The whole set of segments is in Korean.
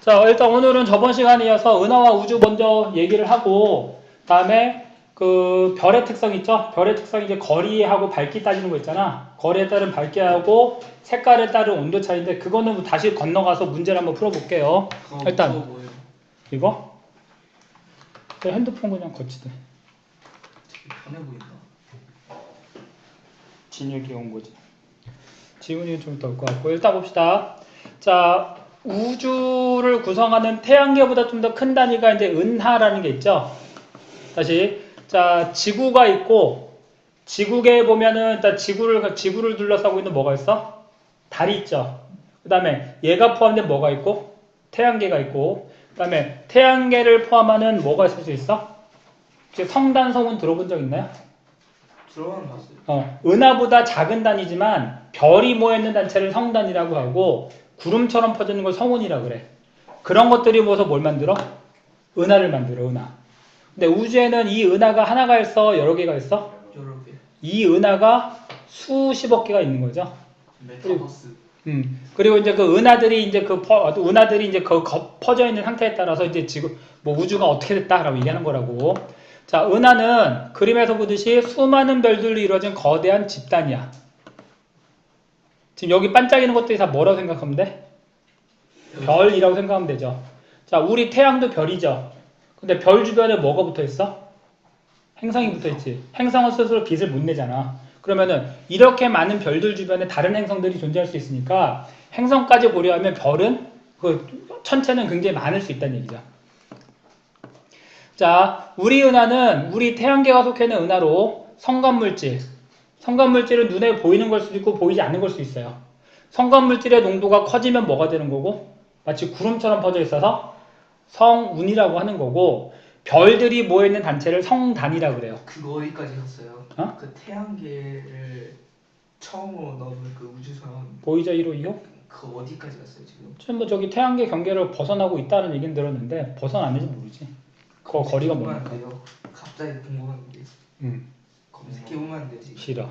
자, 일단 오늘은 저번 시간에 이어서 은하와 우주 먼저 얘기를 하고, 다음에 그 별의 특성 있죠? 별의 특성이 이제 거리하고 밝기 따지는 거 있잖아. 거리에 따른 밝기하고 색깔에 따른 온도 차이인데, 그거는 다시 건너가서 문제를 한번 풀어볼게요. 일단, 이거? 핸드폰 그냥 거치대. 되게 편해 보인다. 진혁이 온 거지. 지훈이는 좀 더 올 것 같고, 일단 봅시다. 자, 우주를 구성하는 태양계보다 좀 더 큰 단위가 이제 은하라는 게 있죠. 다시, 자, 지구가 있고, 지구계에 보면은, 일단 지구를 둘러싸고 있는 뭐가 있어? 달이 있죠. 그 다음에 얘가 포함된 뭐가 있고, 태양계가 있고, 그 다음에 태양계를 포함하는 뭐가 있을 수 있어? 성단성은 들어본 적 있나요? 들어만 봤어요. 은하보다 작은 단위지만 별이 모여있는 단체를 성단이라고 하고 구름처럼 퍼지는 걸 성운이라고 그래. 그런 것들이 모여서 뭘 만들어? 은하를 만들어, 은하. 근데 우주에는 이 은하가 하나가 있어? 여러 개가 있어? 여러 개. 이 은하가 수십억 개가 있는 거죠. 메타버스. 그리고 이제 그 은하들이 이제 퍼져 있는 상태에 따라서 이제 지금 뭐 우주가 어떻게 됐다라고 얘기하는 거라고. 자, 은하는 그림에서 보듯이 수많은 별들로 이루어진 거대한 집단이야. 지금 여기 반짝이는 것들이 다 뭐라고 생각하면 돼? 별이라고 생각하면 되죠. 자, 우리 태양도 별이죠. 근데 별 주변에 뭐가 붙어 있어? 행성이 붙어 있지. 행성은 스스로 빛을 못 내잖아. 그러면은 이렇게 많은 별들 주변에 다른 행성들이 존재할 수 있으니까 행성까지 고려하면 별은 그 천체는 굉장히 많을 수 있다는 얘기죠. 자, 우리 은하는 우리 태양계가 속해 있는 은하로 성간물질은 눈에 보이는 걸 수도 있고 보이지 않는 걸 수도 있어요. 성간물질의 농도가 커지면 뭐가 되는 거고, 마치 구름처럼 퍼져 있어서 성운이라고 하는 거고, 별들이 모여있는 단체를 성단이라고 그래요. 그거 어디까지 갔어요? 어? 그 태양계를 처음으로 넣은 그 우주선. 보이저 1호 2호? 그거 어디까지 갔어요 지금? 지금 뭐 저기 태양계 경계를 벗어나고 있다는 얘기는 들었는데 벗어나는지 모르지. 그 거리가 뭐니까. 갑자기 궁금한데. 검색해보면 안 되지. 싫어.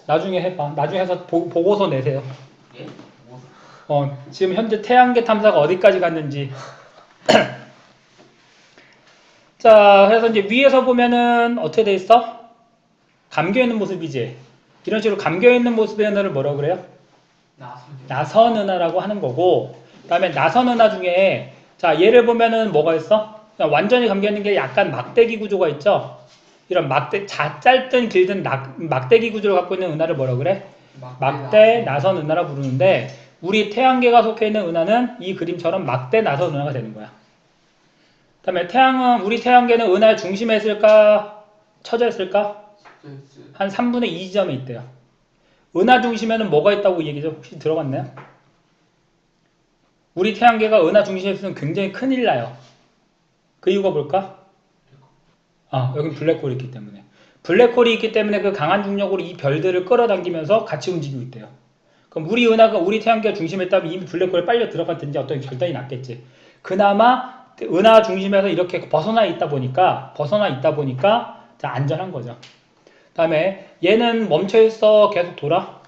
나중에 해봐. 나중에 해서 보고서 내세요. 예? 지금 현재 태양계 탐사가 어디까지 갔는지. 자, 그래서 이제 위에서 보면은 어떻게 돼 있어? 감겨있는 모습이지. 이런 식으로 감겨있는 모습의 은하를 뭐라고 그래요? 나선 은하라고 하는 거고, 그 다음에 나선 은하 중에, 자, 얘를 보면은 뭐가 있어? 완전히 감겨있는 게 약간 막대기 구조가 있죠? 이런 짧든 길든 막대기 구조를 갖고 있는 은하를 뭐라고 그래? 막대 나선 은하라 부르는데, 우리 태양계가 속해 있는 은하는 이 그림처럼 막대 나선 은하가 되는 거야. 그 다음에 우리 태양계는 은하의 중심에 있을까? 처져 있을까? 한 3분의 2 지점에 있대요. 은하 중심에는 뭐가 있다고 얘기죠? 혹시 들어봤나요? 우리 태양계가 은하 중심에 있으면 굉장히 큰일 나요. 그 이유가 뭘까? 여기 블랙홀이 있기 때문에. 블랙홀이 있기 때문에 그 강한 중력으로 이 별들을 끌어당기면서 같이 움직이고 있대요. 그럼 우리 태양계가 중심에 있다면 이미 블랙홀에 빨려 들어갔든지 어떤 결단이 났겠지. 그나마 은하 중심에서 이렇게 벗어나 있다 보니까 자, 안전한 거죠. 그 다음에 얘는 멈춰있어? 계속 돌아요.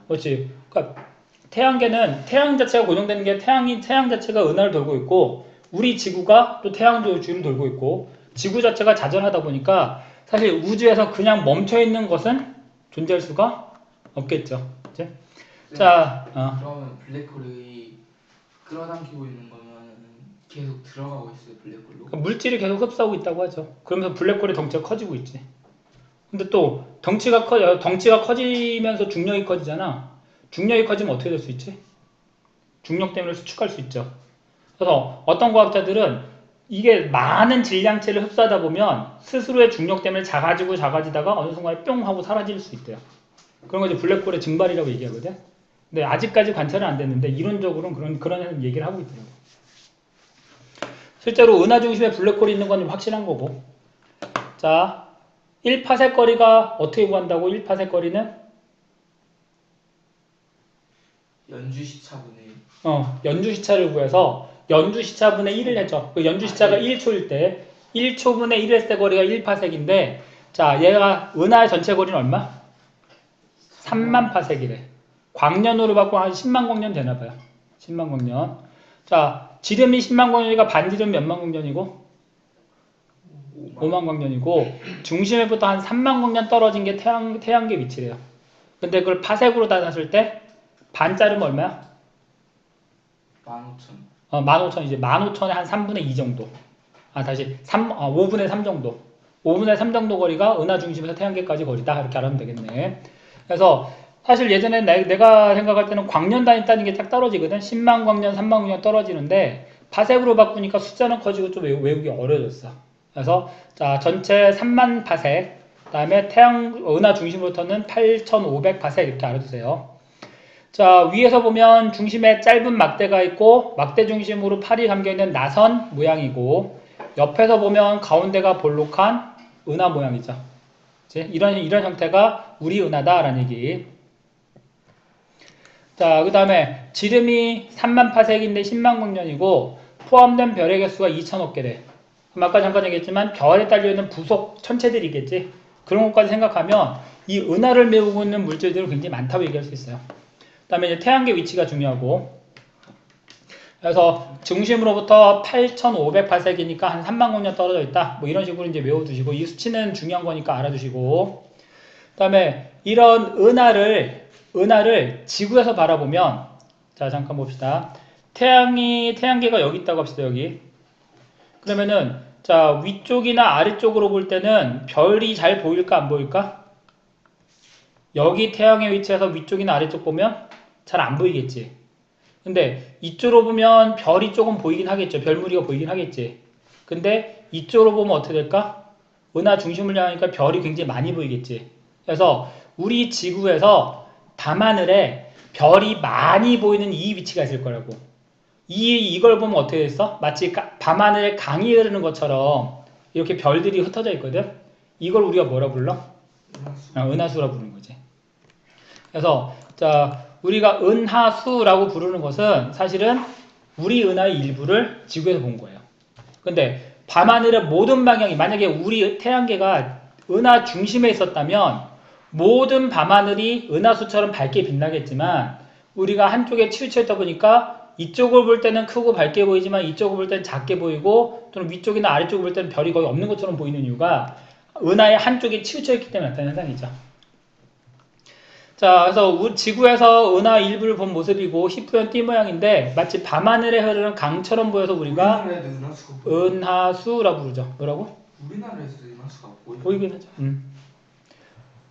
그렇지. 그러니까 태양계는 태양 자체가 고정되는 게 태양 자체가 은하를 돌고 있고, 우리 지구가 또 태양 주위를 돌고 있고, 지구 자체가 자전하다 보니까 사실 우주에서 그냥 멈춰있는 것은 존재할 수가 없겠죠. 그치? 네. 자, 그러면 블랙홀이 끌어당기고 있는 거면 계속 들어가고 있어요, 블랙홀로? 그러니까 물질이 계속 흡수하고 있다고 하죠. 그러면서 블랙홀의 덩치가 커지고 있지. 근데 또 덩치가 커지면서 중력이 커지잖아. 중력이 커지면 어떻게 될 수 있지? 중력 때문에 수축할 수 있죠. 그래서 어떤 과학자들은 이게 많은 질량체를 흡수하다 보면 스스로의 중력 때문에 작아지다가 어느 순간에 뿅 하고 사라질 수 있대요. 그런 거 이제 블랙홀의 증발이라고 얘기하거든. 근데 아직까지 관찰은 안 됐는데 이론적으로는 그런 얘기를 하고 있더라고. 실제로 은하 중심에 블랙홀이 있는 건 확실한 거고. 자, 1파세 거리가 어떻게 구한다고? 1파세 거리는? 연주시차분의 연주시차를 구해서 연주시차분의 1을 했죠. 그 연주시차가 1초일 때 1초분의 1 했을 때 거리가 1파섹인데, 자, 얘가 은하의 전체 거리는 얼마? 3만 파섹이래. 광년으로 받고 한 10만 광년 되나봐요. 10만 광년. 자, 지름이 10만 광년이니까 반지름 몇만 광년이고? 5만 광년이고, 중심에부터 한 3만 광년 떨어진 게 태양계 위치래요. 근데 그걸 파색으로 나눴을 때 반자르면 얼마야? 15,000. 15,000 이제 15,000에 한 3분의 2 정도. 다시 5분의 3 정도. 5분의 3 정도 거리가 은하 중심에서 태양계까지 거리다. 이렇게 알아면 되겠네. 그래서 사실 예전에 내가 생각할 때는 광년 단위 따는 게 딱 떨어지거든. 10만 광년, 3만 광년 떨어지는데 파색으로 바꾸니까 숫자는 커지고 좀 외우기 어려졌어. 그래서 자, 전체 3만 파색, 그다음에 은하 중심부터는 8,500 파색 이렇게 알아두세요. 자, 위에서 보면 중심에 짧은 막대가 있고 막대 중심으로 팔이 감겨있는 나선 모양이고 옆에서 보면 가운데가 볼록한 은하 모양이죠. 이런 형태가 우리 은하다라는 얘기. 자, 그 다음에 지름이 3만 파색인데 10만 광년이고 포함된 별의 개수가 2,000억 개래. 그럼 아까 잠깐 얘기했지만 별에 딸려있는 부속 천체들이겠지. 그런 것까지 생각하면 이 은하를 메우고 있는 물질들은 굉장히 많다고 얘기할 수 있어요. 그 다음에 이제 태양계 위치가 중요하고, 그래서 중심으로부터 8,500파색이니까 한 3만 광년 떨어져 있다. 뭐 이런 식으로 이제 외워두시고, 이 수치는 중요한 거니까 알아두시고, 그 다음에 이런 은하를 지구에서 바라보면, 자, 잠깐 봅시다. 태양계가 여기 있다고 합시다, 여기. 그러면은, 자, 위쪽이나 아래쪽으로 볼 때는 별이 잘 보일까, 안 보일까? 여기 태양의 위치에서 위쪽이나 아래쪽 보면 잘 안 보이겠지. 근데 이쪽으로 보면 별이 조금 보이긴 하겠죠. 별무리가 보이긴 하겠지. 근데 이쪽으로 보면 어떻게 될까? 은하 중심을 향하니까 별이 굉장히 많이 보이겠지. 그래서 우리 지구에서 밤하늘에 별이 많이 보이는 이 위치가 있을 거라고. 이걸 보면 어떻게 됐어? 마치 밤하늘에 강이 흐르는 것처럼 이렇게 별들이 흩어져 있거든. 이걸 우리가 뭐라 불러? 은하수라 부르는 거지. 그래서 자, 우리가 은하수라고 부르는 것은 사실은 우리 은하의 일부를 지구에서 본 거예요. 근데 밤하늘의 모든 방향이, 만약에 우리 태양계가 은하 중심에 있었다면 모든 밤하늘이 은하수처럼 밝게 빛나겠지만 우리가 한쪽에 치우쳐 있다 보니까 이쪽을 볼 때는 크고 밝게 보이지만 이쪽을 볼 때는 작게 보이고, 또는 위쪽이나 아래쪽을 볼 때는 별이 거의 없는 것처럼 보이는 이유가 은하의 한쪽에 치우쳐 있기 때문에 나타나는 현상이죠. 자, 그래서 지구에서 은하 일부를 본 모습이고 희뿌연 띠 모양인데 마치 밤하늘에 흐르는 강처럼 보여서 우리가 은하수라고 부르죠. 뭐라고? 우리나라에서 은하수가 보이긴 하죠.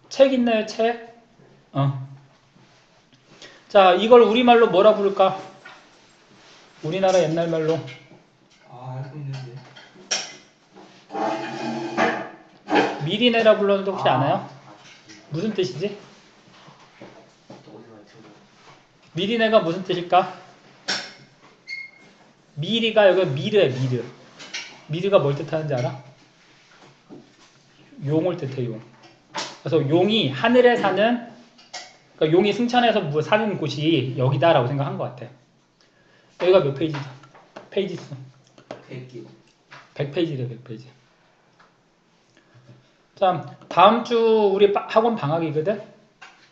책 있나요? 책? 자, 이걸 우리말로 뭐라 부를까? 우리나라 옛날 말로. 알고 있는데. 미리네라 불렀는데 혹시 아나요? 무슨 뜻이지? 미리네가 무슨 뜻일까? 미리가 여기 미르야, 미르. 미르가 뭘 뜻하는지 알아? 용을 뜻해, 용. 그래서 용이 하늘에 사는, 그러니까 용이 승천해서 사는 곳이 여기다라고 생각한 것 같아. 여기가 몇 페이지죠? 페이지 수. 100개. 100페이지래, 100페이지. 자, 다음 주 우리 학원 방학이거든?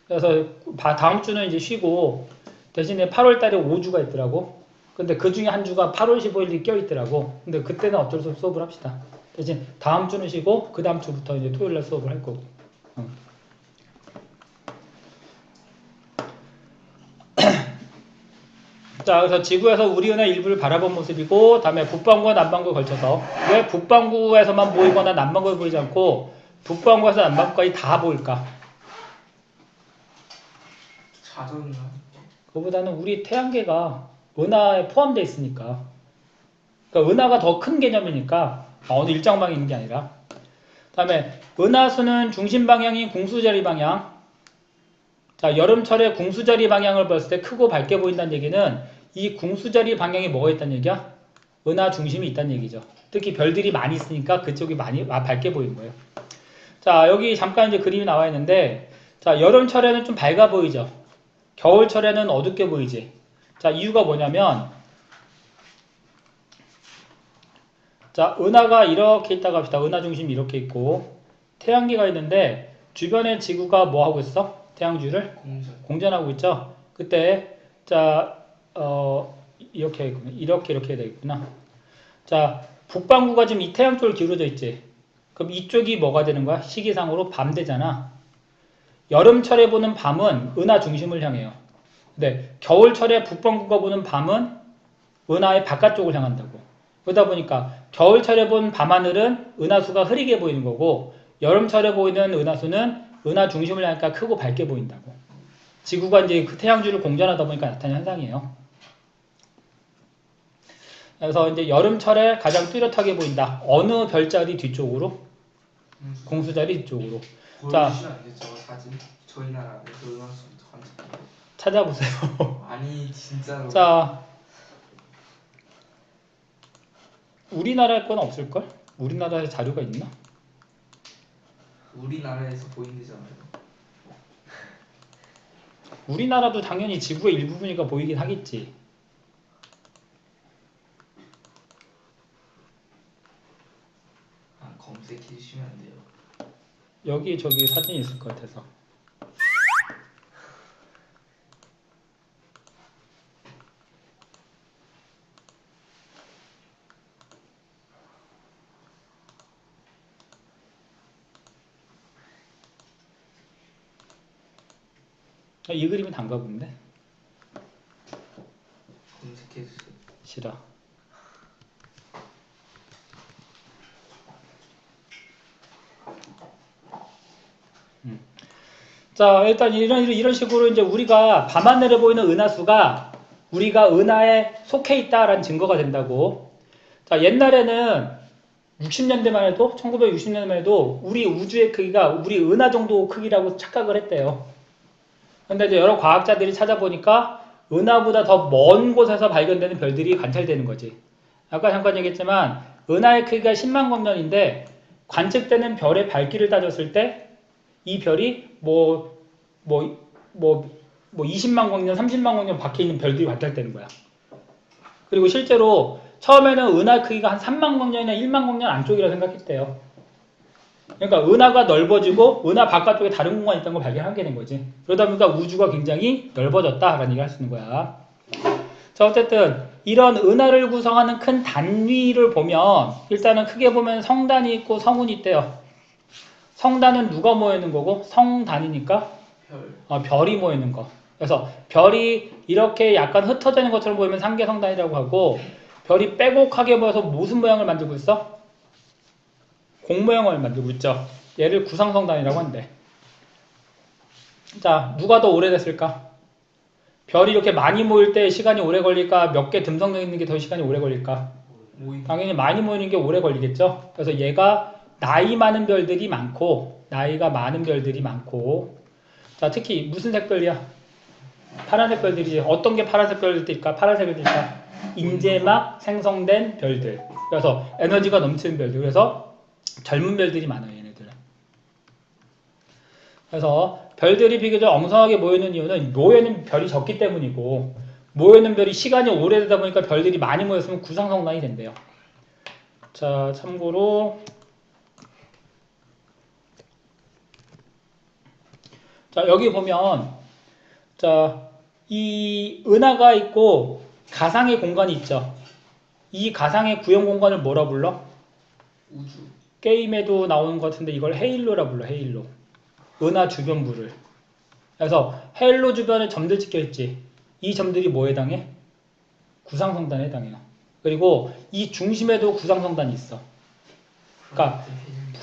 그래서 다음 주는 이제 쉬고, 대신에 8월 달에 5주가 있더라고. 근데 그 중에 한 주가 8월 15일이 껴있더라고. 근데 그때는 어쩔 수 없이 수업을 합시다. 대신 다음 주는 쉬고, 그 다음 주부터 이제 토요일 날 수업을 할 거고. 자, 그래서 지구에서 우리 은하 일부를 바라본 모습이고, 다음에 북반구와 남반구에 걸쳐서, 왜 북반구에서만 보이거나 남반구에 보이지 않고 북반구에서 남반구까지 다 보일까? 자전거. 그거보다는 우리 태양계가 은하에 포함되어 있으니까. 그러니까 은하가 더 큰 개념이니까 어느 일정 방향이 있는 게 아니라. 다음에 은하수는 중심 방향이 궁수자리 방향. 자, 여름철에 궁수자리 방향을 봤을 때 크고 밝게 보인다는 얘기는 이 궁수자리 방향이 뭐가 있다는 얘기야? 은하 중심이 있다는 얘기죠. 특히 별들이 많이 있으니까 그쪽이 많이 밝게 보이는 거예요. 자, 여기 잠깐 이제 그림이 나와 있는데, 자, 여름철에는 좀 밝아 보이죠. 겨울철에는 어둡게 보이지. 자, 이유가 뭐냐면, 자, 은하가 이렇게 있다고 합시다. 은하 중심이 이렇게 있고 태양계가 있는데 주변에 지구가 뭐 하고 있어? 태양주를 공전하고 있죠. 그때 자, 이렇게 있구나. 이렇게 해야 되겠구나. 자, 북반구가 지금 이 태양 쪽으로 기울어져 있지. 그럼 이쪽이 뭐가 되는 거야? 시기상으로 밤 되잖아. 여름철에 보는 밤은 은하 중심을 향해요. 근데 겨울철에 북반구가 보는 밤은 은하의 바깥쪽을 향한다고. 그러다 보니까 겨울철에 본 밤하늘은 은하수가 흐리게 보이는 거고, 여름철에 보이는 은하수는 은하 중심을 향하니까 크고 밝게 보인다고. 지구가 이제 그 태양주를 공전하다 보니까 나타나는 현상이에요. 그래서 이제 여름철에 가장 뚜렷하게 보인다. 어느 별자리 뒤쪽으로? 공수자리 뒤쪽으로. 자, 보여주시면 안 되죠 사진? 저희 나라에서 은하수부터 관찰. 찾아보세요. 아니 진짜로. 자, 우리나라에 건 없을걸? 우리나라에 자료가 있나? 우리나라에서 보인대잖아요. 우리나라도 당연히 지구의 일부분이니까 보이긴 하겠지. 아, 검색해 주시면 안 돼요. 여기 저기 사진이 있을 것 같아서. 이 그림은 단가 본데? 검색해 주세요. 싫어. 자, 일단 이런 식으로 이제 우리가 밤하늘에 보이는 은하수가 우리가 은하에 속해 있다라는 증거가 된다고. 자, 옛날에는 60년대만 해도 1960년대만 해도 우리 우주의 크기가 우리 은하 정도 크기라고 착각을 했대요. 근데 이제 여러 과학자들이 찾아보니까 은하보다 더 먼 곳에서 발견되는 별들이 관찰되는 거지. 아까 잠깐 얘기했지만 은하의 크기가 10만 광년인데 관측되는 별의 밝기를 따졌을 때 이 별이 20만 광년, 30만 광년 밖에 있는 별들이 관찰되는 거야. 그리고 실제로 처음에는 은하 크기가 한 3만 광년이나 1만 광년 안쪽이라 생각했대요. 그러니까 은하가 넓어지고 은하 바깥쪽에 다른 공간이 있다는 걸 발견하게 된 거지. 그러다 보니까 우주가 굉장히 넓어졌다라는 얘기를 할 수 있는 거야. 자, 어쨌든 이런 은하를 구성하는 큰 단위를 보면 일단은 크게 보면 성단이 있고 성운이 있대요. 성단은 누가 모여 있는 거고 성단이니까 별이 모여 있는 거. 그래서 별이 이렇게 약간 흩어져 있는 것처럼 보이면 상계성단이라고 하고, 별이 빼곡하게 보여서 무슨 모양을 만들고 있어? 공 모양을 만들고 있죠. 얘를 구상성단이라고 한대. 자, 누가 더 오래됐을까? 별이 이렇게 많이 모일 때 시간이 오래 걸릴까? 몇 개 듬성되어 있는 게 더 시간이 오래 걸릴까? 당연히 많이 모이는 게 오래 걸리겠죠. 그래서 얘가 나이 많은 별들이 많고, 나이가 많은 별들이 많고, 자, 특히 무슨 색별이야? 파란색 별들이지. 어떤 게 파란색 별들일까? 파란색일까? 인제막 생성된 별들. 그래서 에너지가 넘치는 별들. 그래서 젊은 별들이 많아요, 얘네들은. 그래서 별들이 비교적 엉성하게 모이는 이유는 모여있는 별이 적기 때문이고, 모여있는 별이 시간이 오래되다 보니까 별들이 많이 모였으면 구상성단이 된대요. 자, 참고로 자, 여기 보면 자, 이 은하가 있고 가상의 공간이 있죠. 이 가상의 구형 공간을 뭐라 불러? 우주. 게임에도 나오는 것 같은데 이걸 헤일로라 불러. 헤일로. 은하 주변부를. 그래서 헤일로 주변에 점들 찍혀 있지. 이 점들이 뭐에 해당해? 구상성단에 해당해요. 그리고 이 중심에도 구상성단이 있어. 그러니까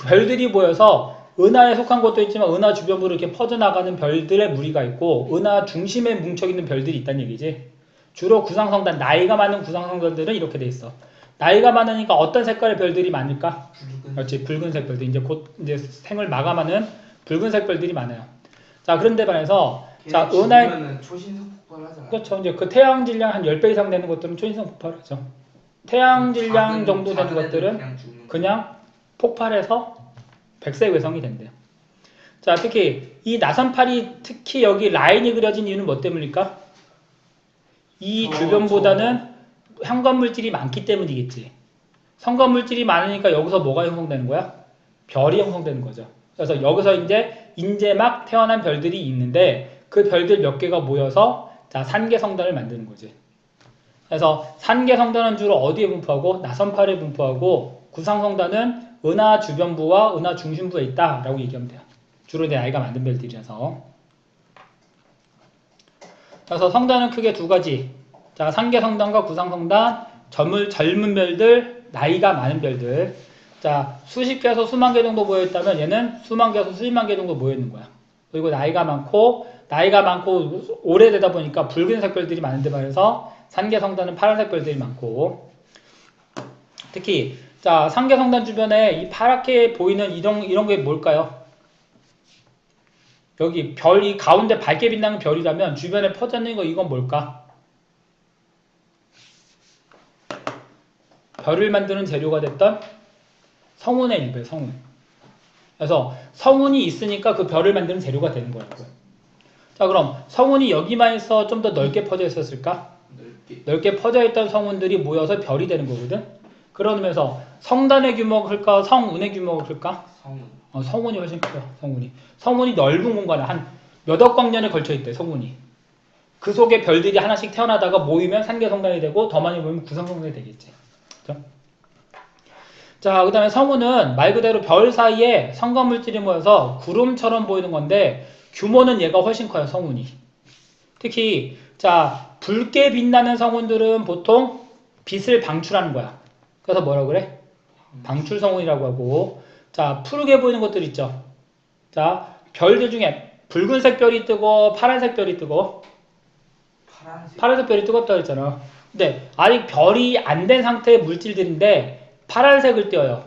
별들이 모여서 은하에 속한 것도 있지만 은하 주변부로 이렇게 퍼져나가는 별들의 무리가 있고 은하 중심에 뭉쳐있는 별들이 있다는 얘기지. 주로 구상성단, 나이가 많은 구상성단들은 이렇게 돼 있어. 나이가 많으니까 어떤 색깔의 별들이 많을까? 그렇지, 붉은색 별들. 이제 곧 이제 생을 마감하는 붉은색 별들이 많아요. 자, 그런데 반해서 자, 은하의 초신성 폭발하잖아. 그렇죠. 이제 그 태양 질량 한 10배 이상 되는 것들은 초신성 폭발하죠. 태양 질량 정도 되는 것들은 그냥 폭발해서 백색 외성이 된대요. 자, 특히 이 나선팔이 특히 여기 라인이 그려진 이유는 뭐 때문일까? 이 주변보다는 현관물질이 많기 때문이겠지. 현관물질이 많으니까 여기서 뭐가 형성되는 거야? 별이 형성되는 거죠. 그래서 여기서 이제 막 태어난 별들이 있는데 그 별들 몇 개가 모여서 자, 산계성단을 만드는 거지. 그래서 산계성단은 주로 어디에 분포하고 나선팔에 분포하고 구상성단은 은하 주변부와 은하 중심부에 있다라고 얘기하면 돼요. 주로 내 아이가 만든 별들이라서. 그래서 성단은 크게 두 가지. 자, 산계성단과 구상성단, 젊은 별들, 나이가 많은 별들. 자, 수십 개에서 수만 개 정도 모여있다면 얘는 수만 개에서 수십만 개 정도 모여있는 거야. 그리고 나이가 많고 오래되다 보니까 붉은색 별들이 많은데 말해서 산계성단은 파란색 별들이 많고, 특히 자, 산계성단 주변에 이 파랗게 보이는 이런 게 뭘까요? 여기 별이 가운데 밝게 빛나는 별이라면 주변에 퍼져 있는 거 이건 뭘까? 별을 만드는 재료가 됐던 성운의 일부예요. 성운. 그래서 성운이 있으니까 그 별을 만드는 재료가 되는 거라고. 자, 그럼 성운이 여기만 있어 좀 더 넓게 퍼져 있었을까? 넓게 퍼져 있던 성운들이 모여서 별이 되는 거거든. 그러면서 성단의 규모가 클까? 성운의 규모가 클까? 성운이 훨씬 커요. 성운이 넓은 공간에 한 몇억 광년에 걸쳐 있대. 성운이. 그 속에 별들이 하나씩 태어나다가 모이면 산계성단이 되고 더 많이 모이면 구상성단이 되겠지. 그렇죠? 자, 그 다음에 성운은 말 그대로 별 사이에 성간물질이 모여서 구름처럼 보이는 건데 규모는 얘가 훨씬 커요. 성운이. 특히 자, 붉게 빛나는 성운들은 보통 빛을 방출하는 거야. 그래서 뭐라 그래? 방출성운이라고 하고, 자, 푸르게 보이는 것들 있죠. 자, 별들 중에 붉은색 별이 뜨고 파란색 별이 뜨고, 파란색 별이 뜨겁다 그랬잖아. 근데 아직 별이 안 된 상태의 물질들인데 파란색을 띄어요.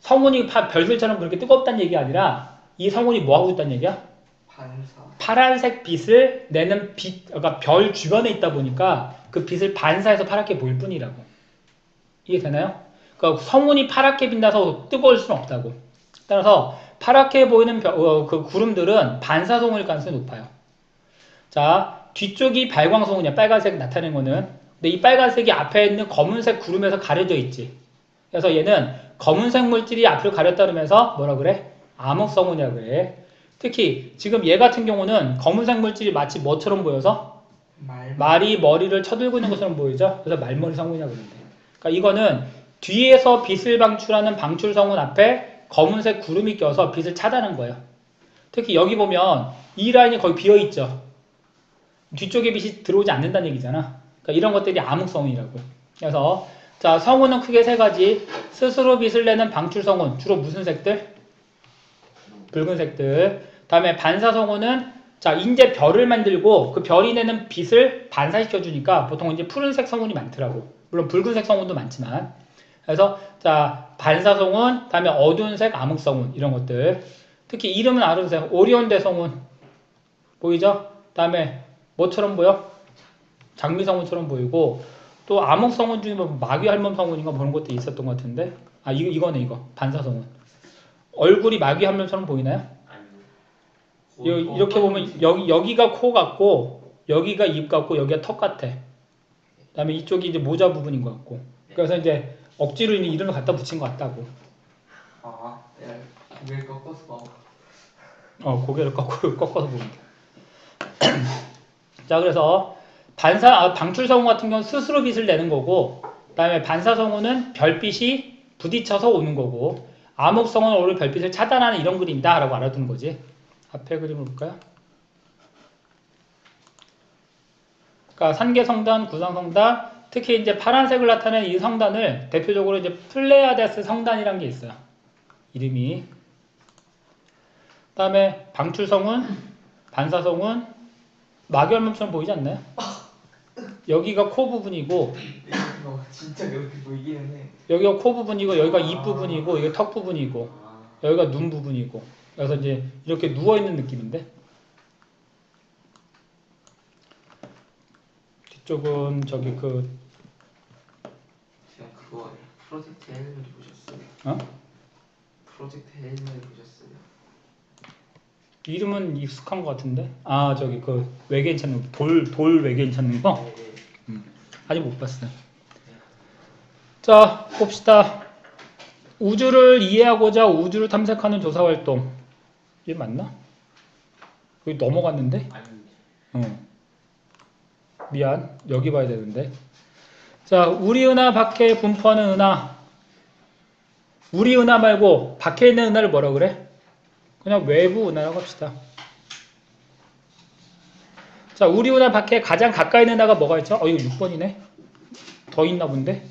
성운이 별들처럼 그렇게 뜨겁다는 얘기가 아니라 이 성운이 뭐 하고 있다는 얘기야? 파란색 빛을 내는 그러니까 별 주변에 있다 보니까 그 빛을 반사해서 파랗게 보일 뿐이라고. 이해되나요? 그러니까 성운이 파랗게 빛나서 뜨거울 수는 없다고. 따라서 파랗게 보이는 그 구름들은 반사성운일 가능성이 높아요. 자, 뒤쪽이 발광성운이야. 빨간색 나타내는 거는. 근데 이 빨간색이 앞에 있는 검은색 구름에서 가려져 있지. 그래서 얘는 검은색 물질이 앞을 가렸다 그러면서 뭐라 그래? 암흑성운이라고 그래. 특히 지금 얘 같은 경우는 검은색 물질이 마치 뭐처럼 보여서? 말이 머리를 쳐들고 있는 것처럼 보이죠? 그래서 말머리 성운이라고 그러는데. 그러니까 이거는 뒤에서 빛을 방출하는 방출성운 앞에 검은색 구름이 껴서 빛을 차단한 거예요. 특히 여기 보면 이 라인이 거의 비어있죠. 뒤쪽에 빛이 들어오지 않는다는 얘기잖아. 그러니까 이런 것들이 암흑성운이라고. 그래서 자, 성운은 크게 세 가지. 스스로 빛을 내는 방출성운. 주로 무슨 색들? 붉은 색들. 다음에 반사성운은 자, 이제 별을 만들고 그 별이 내는 빛을 반사시켜주니까 보통 이제 푸른색 성운이 많더라고. 물론 붉은색 성운도 많지만. 그래서 자, 반사성운, 다음에 어두운색 암흑성운 이런 것들. 특히 이름은 알아두세요. 오리온대 성운 보이죠? 다음에 뭐처럼 보여? 장미성운처럼 보이고, 또 암흑성운 중에 뭐 마귀할멈 성운인가 그런 것도 있었던 것 같은데, 아 이거네. 반사성운. 얼굴이 마귀할멈처럼 보이나요? 이렇게 보면 여기가 코 같고 여기가 입 같고 여기가 턱 같아. 그다음에 이쪽이 이제 모자 부분인 것 같고. 그래서 이제 억지로 이름을 갖다 붙인 것 같다고. 고개를 꺾어서 봐. 고개를 꺾어서 보면 돼. 자, 그래서 방출성운 같은 경우는 스스로 빛을 내는 거고, 그다음에 반사성운은 별빛이 부딪혀서 오는 거고, 암흑성운은 오히려 별빛을 차단하는 이런 그림이다 라고 알아두는 거지. 앞에 그림을 볼까요? 그러니까 산계성단, 구상성단, 특히 이제 파란색을 나타내는 이 성단을 대표적으로 이제 플레이아데스 성단이라는 게 있어요. 이름이. 그다음에 방출성운, 반사성운, 마귀할멈처럼 보이지 않나요? 여기가 코 부분이고, 진짜 그렇게 보이기는 해. 여기가 코 부분이고, 여기가 입 부분이고, 여기가 턱 부분이고, 여기가 눈 부분이고. 그래서 이제 이렇게 누워있는 느낌인데, 뒤쪽은 저기 그거 프로젝트 헬멧 보셨어요? 프로젝트 헬멧 보셨어요? 이름은 익숙한 것 같은데? 저기 그 외계인 찾는 돌 외계인 찾는 거? 아직 못 봤어요. 자, 봅시다. 우주를 이해하고자 우주를 탐색하는 조사활동. 이게 맞나? 여기 넘어갔는데? 미안. 여기 봐야 되는데. 자, 우리 은하 밖에 분포하는 은하. 우리 은하 말고 밖에 있는 은하를 뭐라 그래? 그냥 외부 은하라고 합시다. 자, 우리 은하 밖에 가장 가까이 있는 은하가 뭐가 있죠? 이거 6번이네. 더 있나 본데?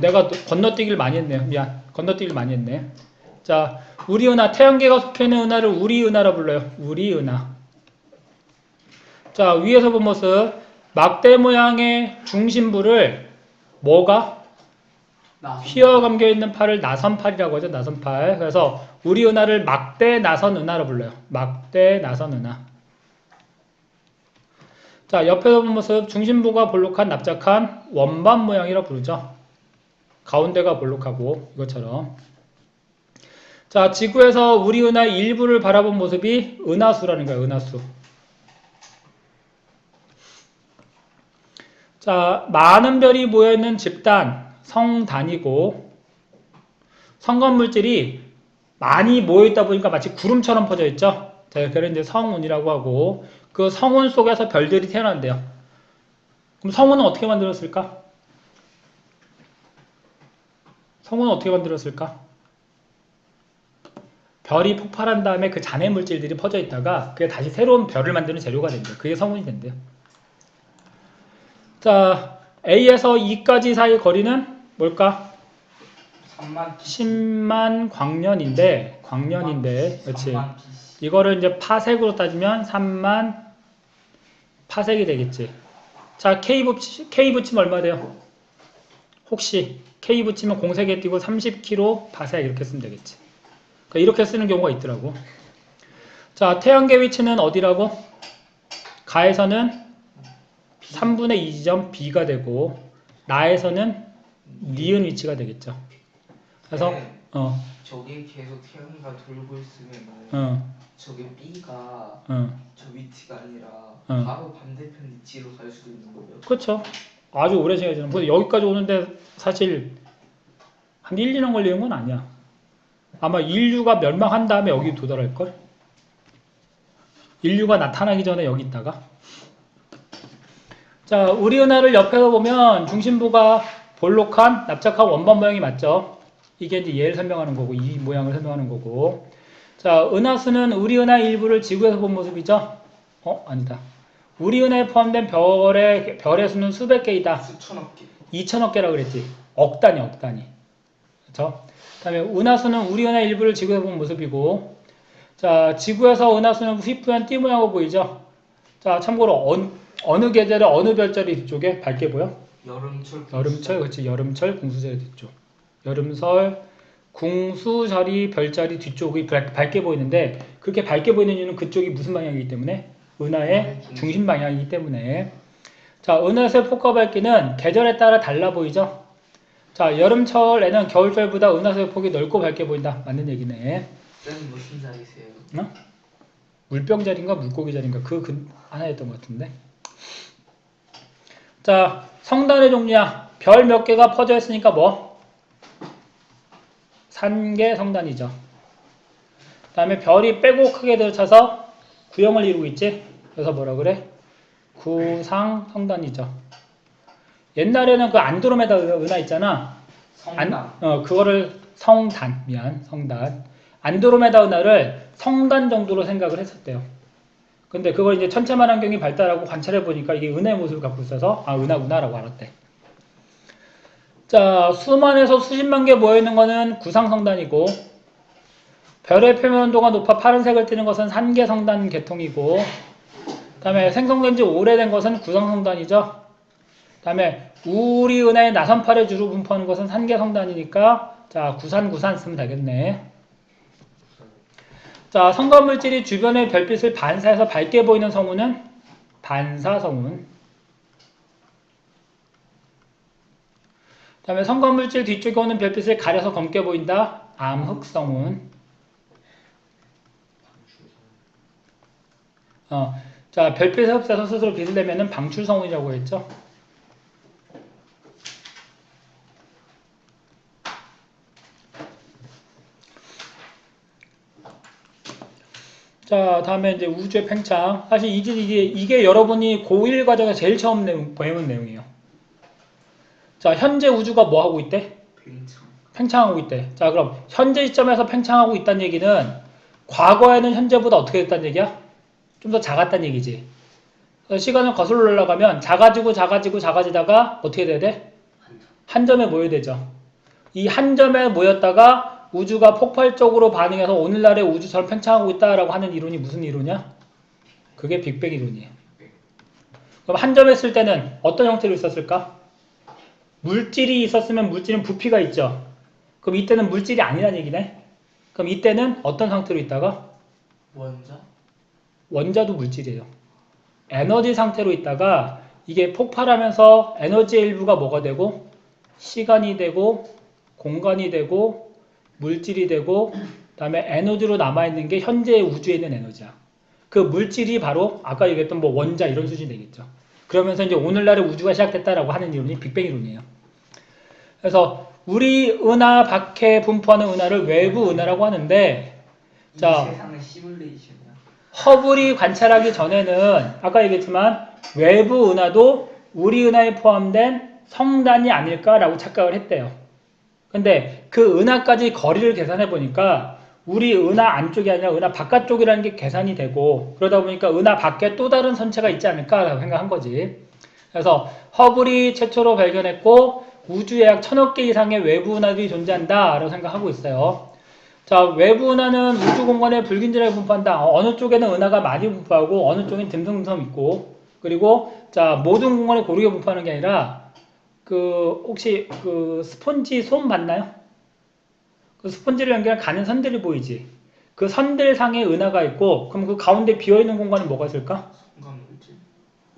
내가 건너뛰기를 많이 했네요. 미안. 건너뛰기를 많이 했네. 자, 우리 은하, 태양계가 속해 있는 은하를 우리 은하라 불러요. 우리 은하. 자, 위에서 본 모습. 막대 모양의 중심부를 뭐가? 휘어 감겨 있는 팔을 나선팔이라고 하죠. 나선팔. 그래서 우리 은하를 막대 나선 은하로 불러요. 막대 나선 은하. 자, 옆에서 본 모습. 중심부가 볼록한 납작한 원반 모양이라 부르죠. 가운데가 볼록하고 이것처럼. 자, 지구에서 우리 은하의 일부를 바라본 모습이 은하수라는 거예요. 은하수. 자, 많은 별이 모여있는 집단, 성단이고 성건물질이 많이 모여있다 보니까 마치 구름처럼 퍼져 있죠. 자, 그래서 이제 성운이라고 하고 그 성운 속에서 별들이 태어난대요. 그럼 성운은 어떻게 만들었을까? 성운은 어떻게 만들었을까? 별이 폭발한 다음에 그 잔해 물질들이 퍼져 있다가 그게 다시 새로운 별을 만드는 재료가 된대요. 그게 성운이 된대요. 자, A에서 E까지 사이 거리는 뭘까? 10만 광년인데, 그렇지. 3만 BC. 이거를 이제 파색으로 따지면 3만 파색이 되겠지. 자, K 붙이면 얼마 돼요? 혹시 K 붙이면 공색에 띄고 30km 파색 이렇게 쓰면 되겠지. 그러니까 이렇게 쓰는 경우가 있더라고. 자, 태양계 위치는 어디라고? 가에서는 3분의 2 지점 B가 되고 나에서는 니은 위치가 되겠죠. 그래서 저게 계속 태양계가 돌고 있으면 저게 B가 저 위치가 아니라 바로 반대편 위치로 갈 수도 있는 거예요. 그렇죠. 아주 오래 시간이 지나면 근데 여기까지 오는데 사실 한 1, 2년 걸리는 건 아니야. 아마 인류가 멸망한 다음에 여기 도달할걸? 인류가 나타나기 전에 여기 있다가. 자, 우리 은하를 옆에서 보면 중심부가 볼록한 납작한 원반 모양이 맞죠? 이게 이제 얘를 설명하는 거고 이 모양을 설명하는 거고. 자, 은하수는 우리 은하 일부를 지구에서 본 모습이죠? 아니다. 우리 은하에 포함된 별의 수는 수백 개이다. 수천억 개. 2천억 개라고 그랬지. 억 단위. 그렇죠? 그다음에 은하수는 우리 은하 일부를 지구에서 본 모습이고. 자, 지구에서 은하수는 휘뿌연 띠 모양으로 보이죠? 자, 참고로 어느 계절에 어느 별자리 뒤쪽에 밝게 보여? 여름철, 그렇지. 여름철, 궁수자리 뒤쪽. 여름설, 궁수자리, 별자리 뒤쪽이 밝게 보이는데 그렇게 밝게 보이는 이유는 그쪽이 무슨 방향이기 때문에? 은하의 중심 방향이기 때문에. 자, 은하수의 폭과 밝기는 계절에 따라 달라 보이죠? 자, 여름철에는 겨울철보다 은하수의 폭이 넓고 밝게 보인다. 맞는 얘기네. 쌤 무슨 자리세요? 물병자리인가 물고기자리인가 그 하나였던 것 같은데. 자, 성단의 종류야. 별 몇 개가 퍼져 있으니까 뭐? 산계 성단이죠. 그 다음에 별이 빼곡하게 들어차서 구형을 이루고 있지. 그래서 뭐라 그래? 구상 성단이죠. 옛날에는 그 안드로메다 은하 있잖아. 성단. 그거를 성단. 안드로메다 은하를 성단 정도로 생각을 했었대요. 근데 그걸 이제 천체만환경이 발달하고 관찰해 보니까 이게 은하의 모습을 갖고 있어서 은하구나라고 알았대. 자, 수만에서 수십만 개 모여있는 거는 구상성단이고 별의 표면 온도가 높아 파란색을 띠는 것은 산계성단 계통이고 그 다음에 생성된 지 오래된 것은 구상성단이죠. 그 다음에 우리 은하의 나선팔에 주로 분포하는 것은 산계성단이니까 자, 구산 쓰면 되겠네. 자, 성간물질이 주변의 별빛을 반사해서 밝게 보이는 성운은 반사성운. 그 다음에 성간물질 뒤쪽에 오는 별빛을 가려서 검게 보인다. 암흑성운. 자, 별빛에 흡수해서 스스로 빛을 내면은 방출성운이라고 했죠. 자, 다음에 이제 우주의 팽창. 사실 이게 여러분이 고1 과정에서 제일 처음 배운 내용이에요. 자, 현재 우주가 뭐 하고 있대? 팽창하고 있대. 자, 그럼 현재 시점에서 팽창하고 있다는 얘기는 과거에는 현재보다 어떻게 됐다는 얘기야? 좀 더 작았다는 얘기지. 시간을 거슬러 올라가면 작아지다가 어떻게 돼야 돼? 한 점에 모여야 되죠. 이 한 점에 모였다가 우주가 폭발적으로 반응해서 오늘날의 우주처럼 팽창하고 있다라고 하는 이론이 무슨 이론이야? 그게 빅뱅 이론이에요. 그럼 한 점에 있을 때는 어떤 형태로 있었을까? 물질이 있었으면 물질은 부피가 있죠. 그럼 이때는 물질이 아니란 얘기네. 그럼 이때는 어떤 상태로 있다가? 원자도 물질이에요. 에너지 상태로 있다가 이게 폭발하면서 에너지의 일부가 뭐가 되고 시간이 되고 공간이 되고 물질이 되고 그다음에 에너지로 남아있는 게 현재의 우주에 있는 에너지야. 그 물질이 바로 아까 얘기했던 뭐 원자 이런 수준이 되겠죠. 그러면서 이제 오늘날의 우주가 시작됐다라고 하는 이론이 빅뱅 이론이에요. 그래서 우리 은하 밖에 분포하는 은하를 외부 은하라고 하는데 자, 세상의 시뮬레이션이야. 허블이 관찰하기 전에는 아까 얘기했지만 외부 은하도 우리 은하에 포함된 성단이 아닐까라고 착각을 했대요. 근데 그 은하까지 거리를 계산해 보니까 우리 은하 안쪽이 아니라 은하 바깥쪽이라는 게 계산이 되고 그러다 보니까 은하 밖에 또 다른 선체가 있지 않을까라고 생각한 거지. 그래서 허블이 최초로 발견했고 우주에 약 1000억 개 이상의 외부 은하들이 존재한다라고 생각하고 있어요. 자, 외부 은하는 우주 공간에 불균질하게 분포한다. 어느 쪽에는 은하가 많이 분포하고 어느 쪽엔 듬성듬성 있고 그리고 자, 모든 공간에 고르게 분포하는 게 아니라 혹시 스펀지 솜 맞나요? 그 스펀지를 연결한 가는 선들이 보이지? 그 선들 상에 은하가 있고 그럼 그 가운데 비어있는 공간은 뭐가 있을까?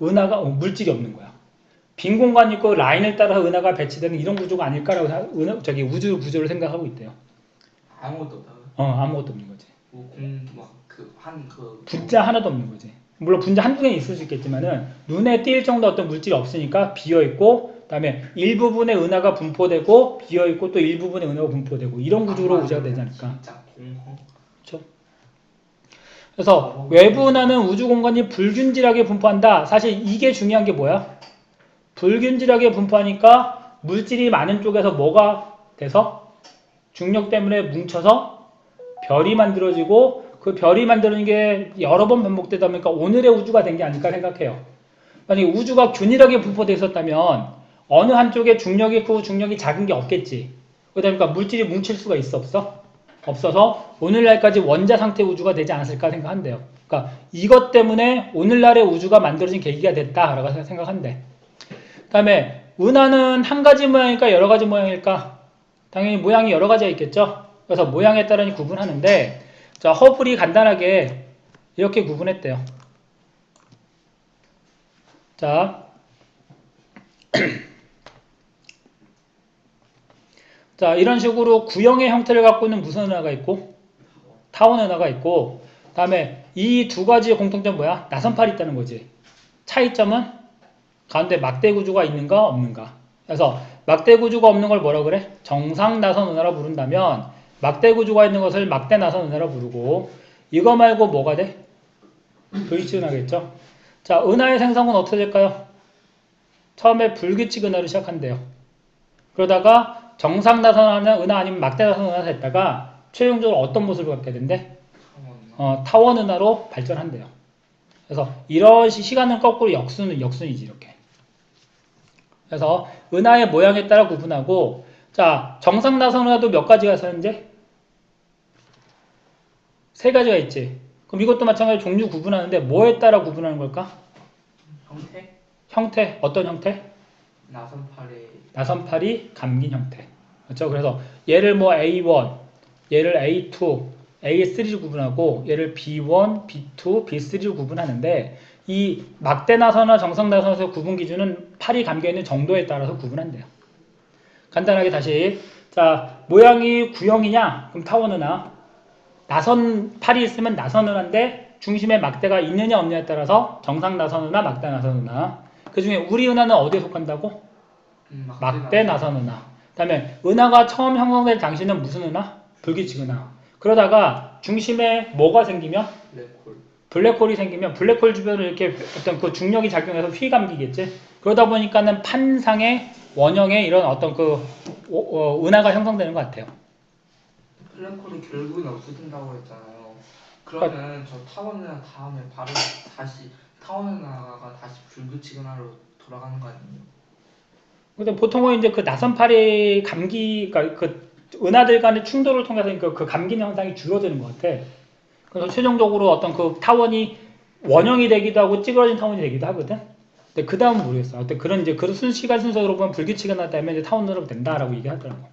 은하가 물질이 없는 거야. 빈 공간이 있고 라인을 따라서 은하가 배치되는 이런 구조가 아닐까라고 우주 구조를 생각하고 있대요. 아무것도 없다. 아무것도 없는 거지. 분자 하나도 없는 거지. 물론 분자 한두 개 있을 수 있겠지만은 눈에 띌 정도 어떤 물질이 없으니까 비어있고 그다음에 일부분의 은하가 분포되고 비어있고 또 일부분의 은하가 분포되고 이런 구조로 우주가 되지 않을까. 그렇죠? 그래서 외부 은하는 우주 공간이 불균질하게 분포한다. 사실 이게 중요한 게 뭐야? 불균질하게 분포하니까 물질이 많은 쪽에서 뭐가 돼서 중력 때문에 뭉쳐서 별이 만들어지고 그 별이 만드는 게 여러 번 반복되다 보니까 오늘의 우주가 된 게 아닐까 생각해요. 만약에 우주가 균일하게 분포되어 있었다면 어느 한쪽에 중력이 크고 중력이 작은 게 없겠지. 그러다 보니까 물질이 뭉칠 수가 있어 없어? 없어서 오늘날까지 원자 상태 우주가 되지 않았을까 생각한대요. 그러니까 이것 때문에 오늘날의 우주가 만들어진 계기가 됐다라고 생각한대. 그 다음에 은하는 한 가지 모양일까 여러 가지 모양일까? 당연히 모양이 여러 가지가 있겠죠. 그래서 모양에 따라 구분하는데 자, 허블이 간단하게 이렇게 구분했대요. 자, 자, 이런 식으로 구형의 형태를 갖고 있는 무슨 은하가 있고 타원 은하가 있고 다음에 이 두 가지의 공통점 뭐야? 나선팔이 있다는 거지. 차이점은 가운데 막대 구조가 있는가 없는가. 그래서 막대 구조가 없는 걸 뭐라 그래? 정상 나선 은하라 부른다면 막대 구조가 있는 것을 막대 나선 은하라 부르고 이거 말고 뭐가 돼? 불규칙 은하겠죠. 자, 은하의 생성은 어떻게 될까요? 처음에 불규칙 은하로 시작한대요. 그러다가 정상 나선 은하 아니면 막대 나선 은하가 됐다가 최종적으로 어떤 모습을 갖게 된대? 타원 은하로 발전한대요. 그래서 이런 시간은 거꾸로 역순이지 이렇게. 그래서 은하의 모양에 따라 구분하고 자, 정상 나선 은하도 몇 가지가 있어 현재? 3가지가 있지. 그럼 이것도 마찬가지로 종류 구분하는데 뭐에 따라 구분하는 걸까? 형태. 어떤 형태? 나선팔이 감긴 형태. 그렇죠? 그래서 얘를 뭐 A1, 얘를 A2, A3를 구분하고 얘를 B1, B2, B3를 구분하는데 이 막대 나선과 정상 나선에서 구분 기준은 팔이 감겨있는 정도에 따라서 구분한대요. 간단하게 다시 자, 모양이 구형이냐? 그럼 타원 은하. 나선 팔이 있으면 나선 은하인데 중심에 막대가 있느냐 없느냐에 따라서 정상 나선 은하, 막대 나선 은하. 그 중에 우리 은하는 어디에 속한다고? 막대 나선 은하. 그 다음에 은하가 처음 형성될 당시는 무슨 은하? 불규칙 은하. 그러다가 중심에 뭐가 생기면? 블랙홀. 블랙홀이 생기면 블랙홀 주변을 이렇게 어떤 그 중력이 작용해서 휘감기겠지. 그러다 보니까는 판상의 원형의 이런 어떤 그 은하가 형성되는 것 같아요. 블랙홀이 결국은 없어진다고 했잖아요. 그러면 저 타원은하 다음에 바로 다시 타원은하가 다시 불규칙 은하로 돌아가는 거 아니에요? 근데 보통은 이제 그 나선팔의 감기, 그러니까 그 은하들 간의 충돌을 통해서 그 감기는 현상이 줄어드는 것 같아. 그래서 최종적으로 어떤 그 타원이 원형이 되기도 하고 찌그러진 타원이 되기도 하거든. 근데 그 다음은 모르겠어. 어때 그런 이제 그 시간 순서로 보면 불규칙 은하 때문에 이제 타원으로 된다라고 얘기하더라고.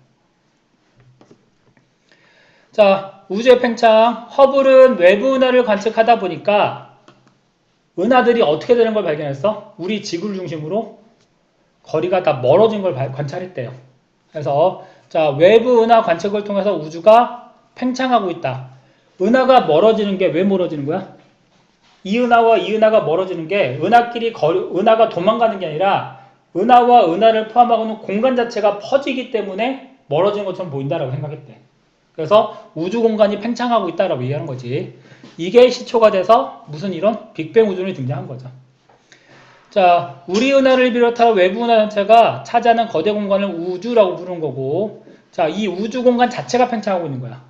자, 우주의 팽창. 허블은 외부 은하를 관측하다 보니까 은하들이 어떻게 되는 걸 발견했어? 우리 지구를 중심으로 거리가 다 멀어진 걸 관찰했대요. 그래서 자, 외부 은하 관측을 통해서 우주가 팽창하고 있다. 은하가 멀어지는 게 왜 멀어지는 거야? 이 은하와 이 은하가 멀어지는 게 은하가 도망가는 게 아니라 은하와 은하를 포함하고는 공간 자체가 퍼지기 때문에 멀어지는 것처럼 보인다라고 생각했대. 그래서 우주 공간이 팽창하고 있다라고 얘기하는 거지. 이게 시초가 돼서 무슨 이론? 빅뱅 우주론이 등장한 거죠. 자, 우리 은하를 비롯한 외부 은하 전체가 차지하는 거대 공간을 우주라고 부르는 거고, 자, 이 우주 공간 자체가 팽창하고 있는 거야.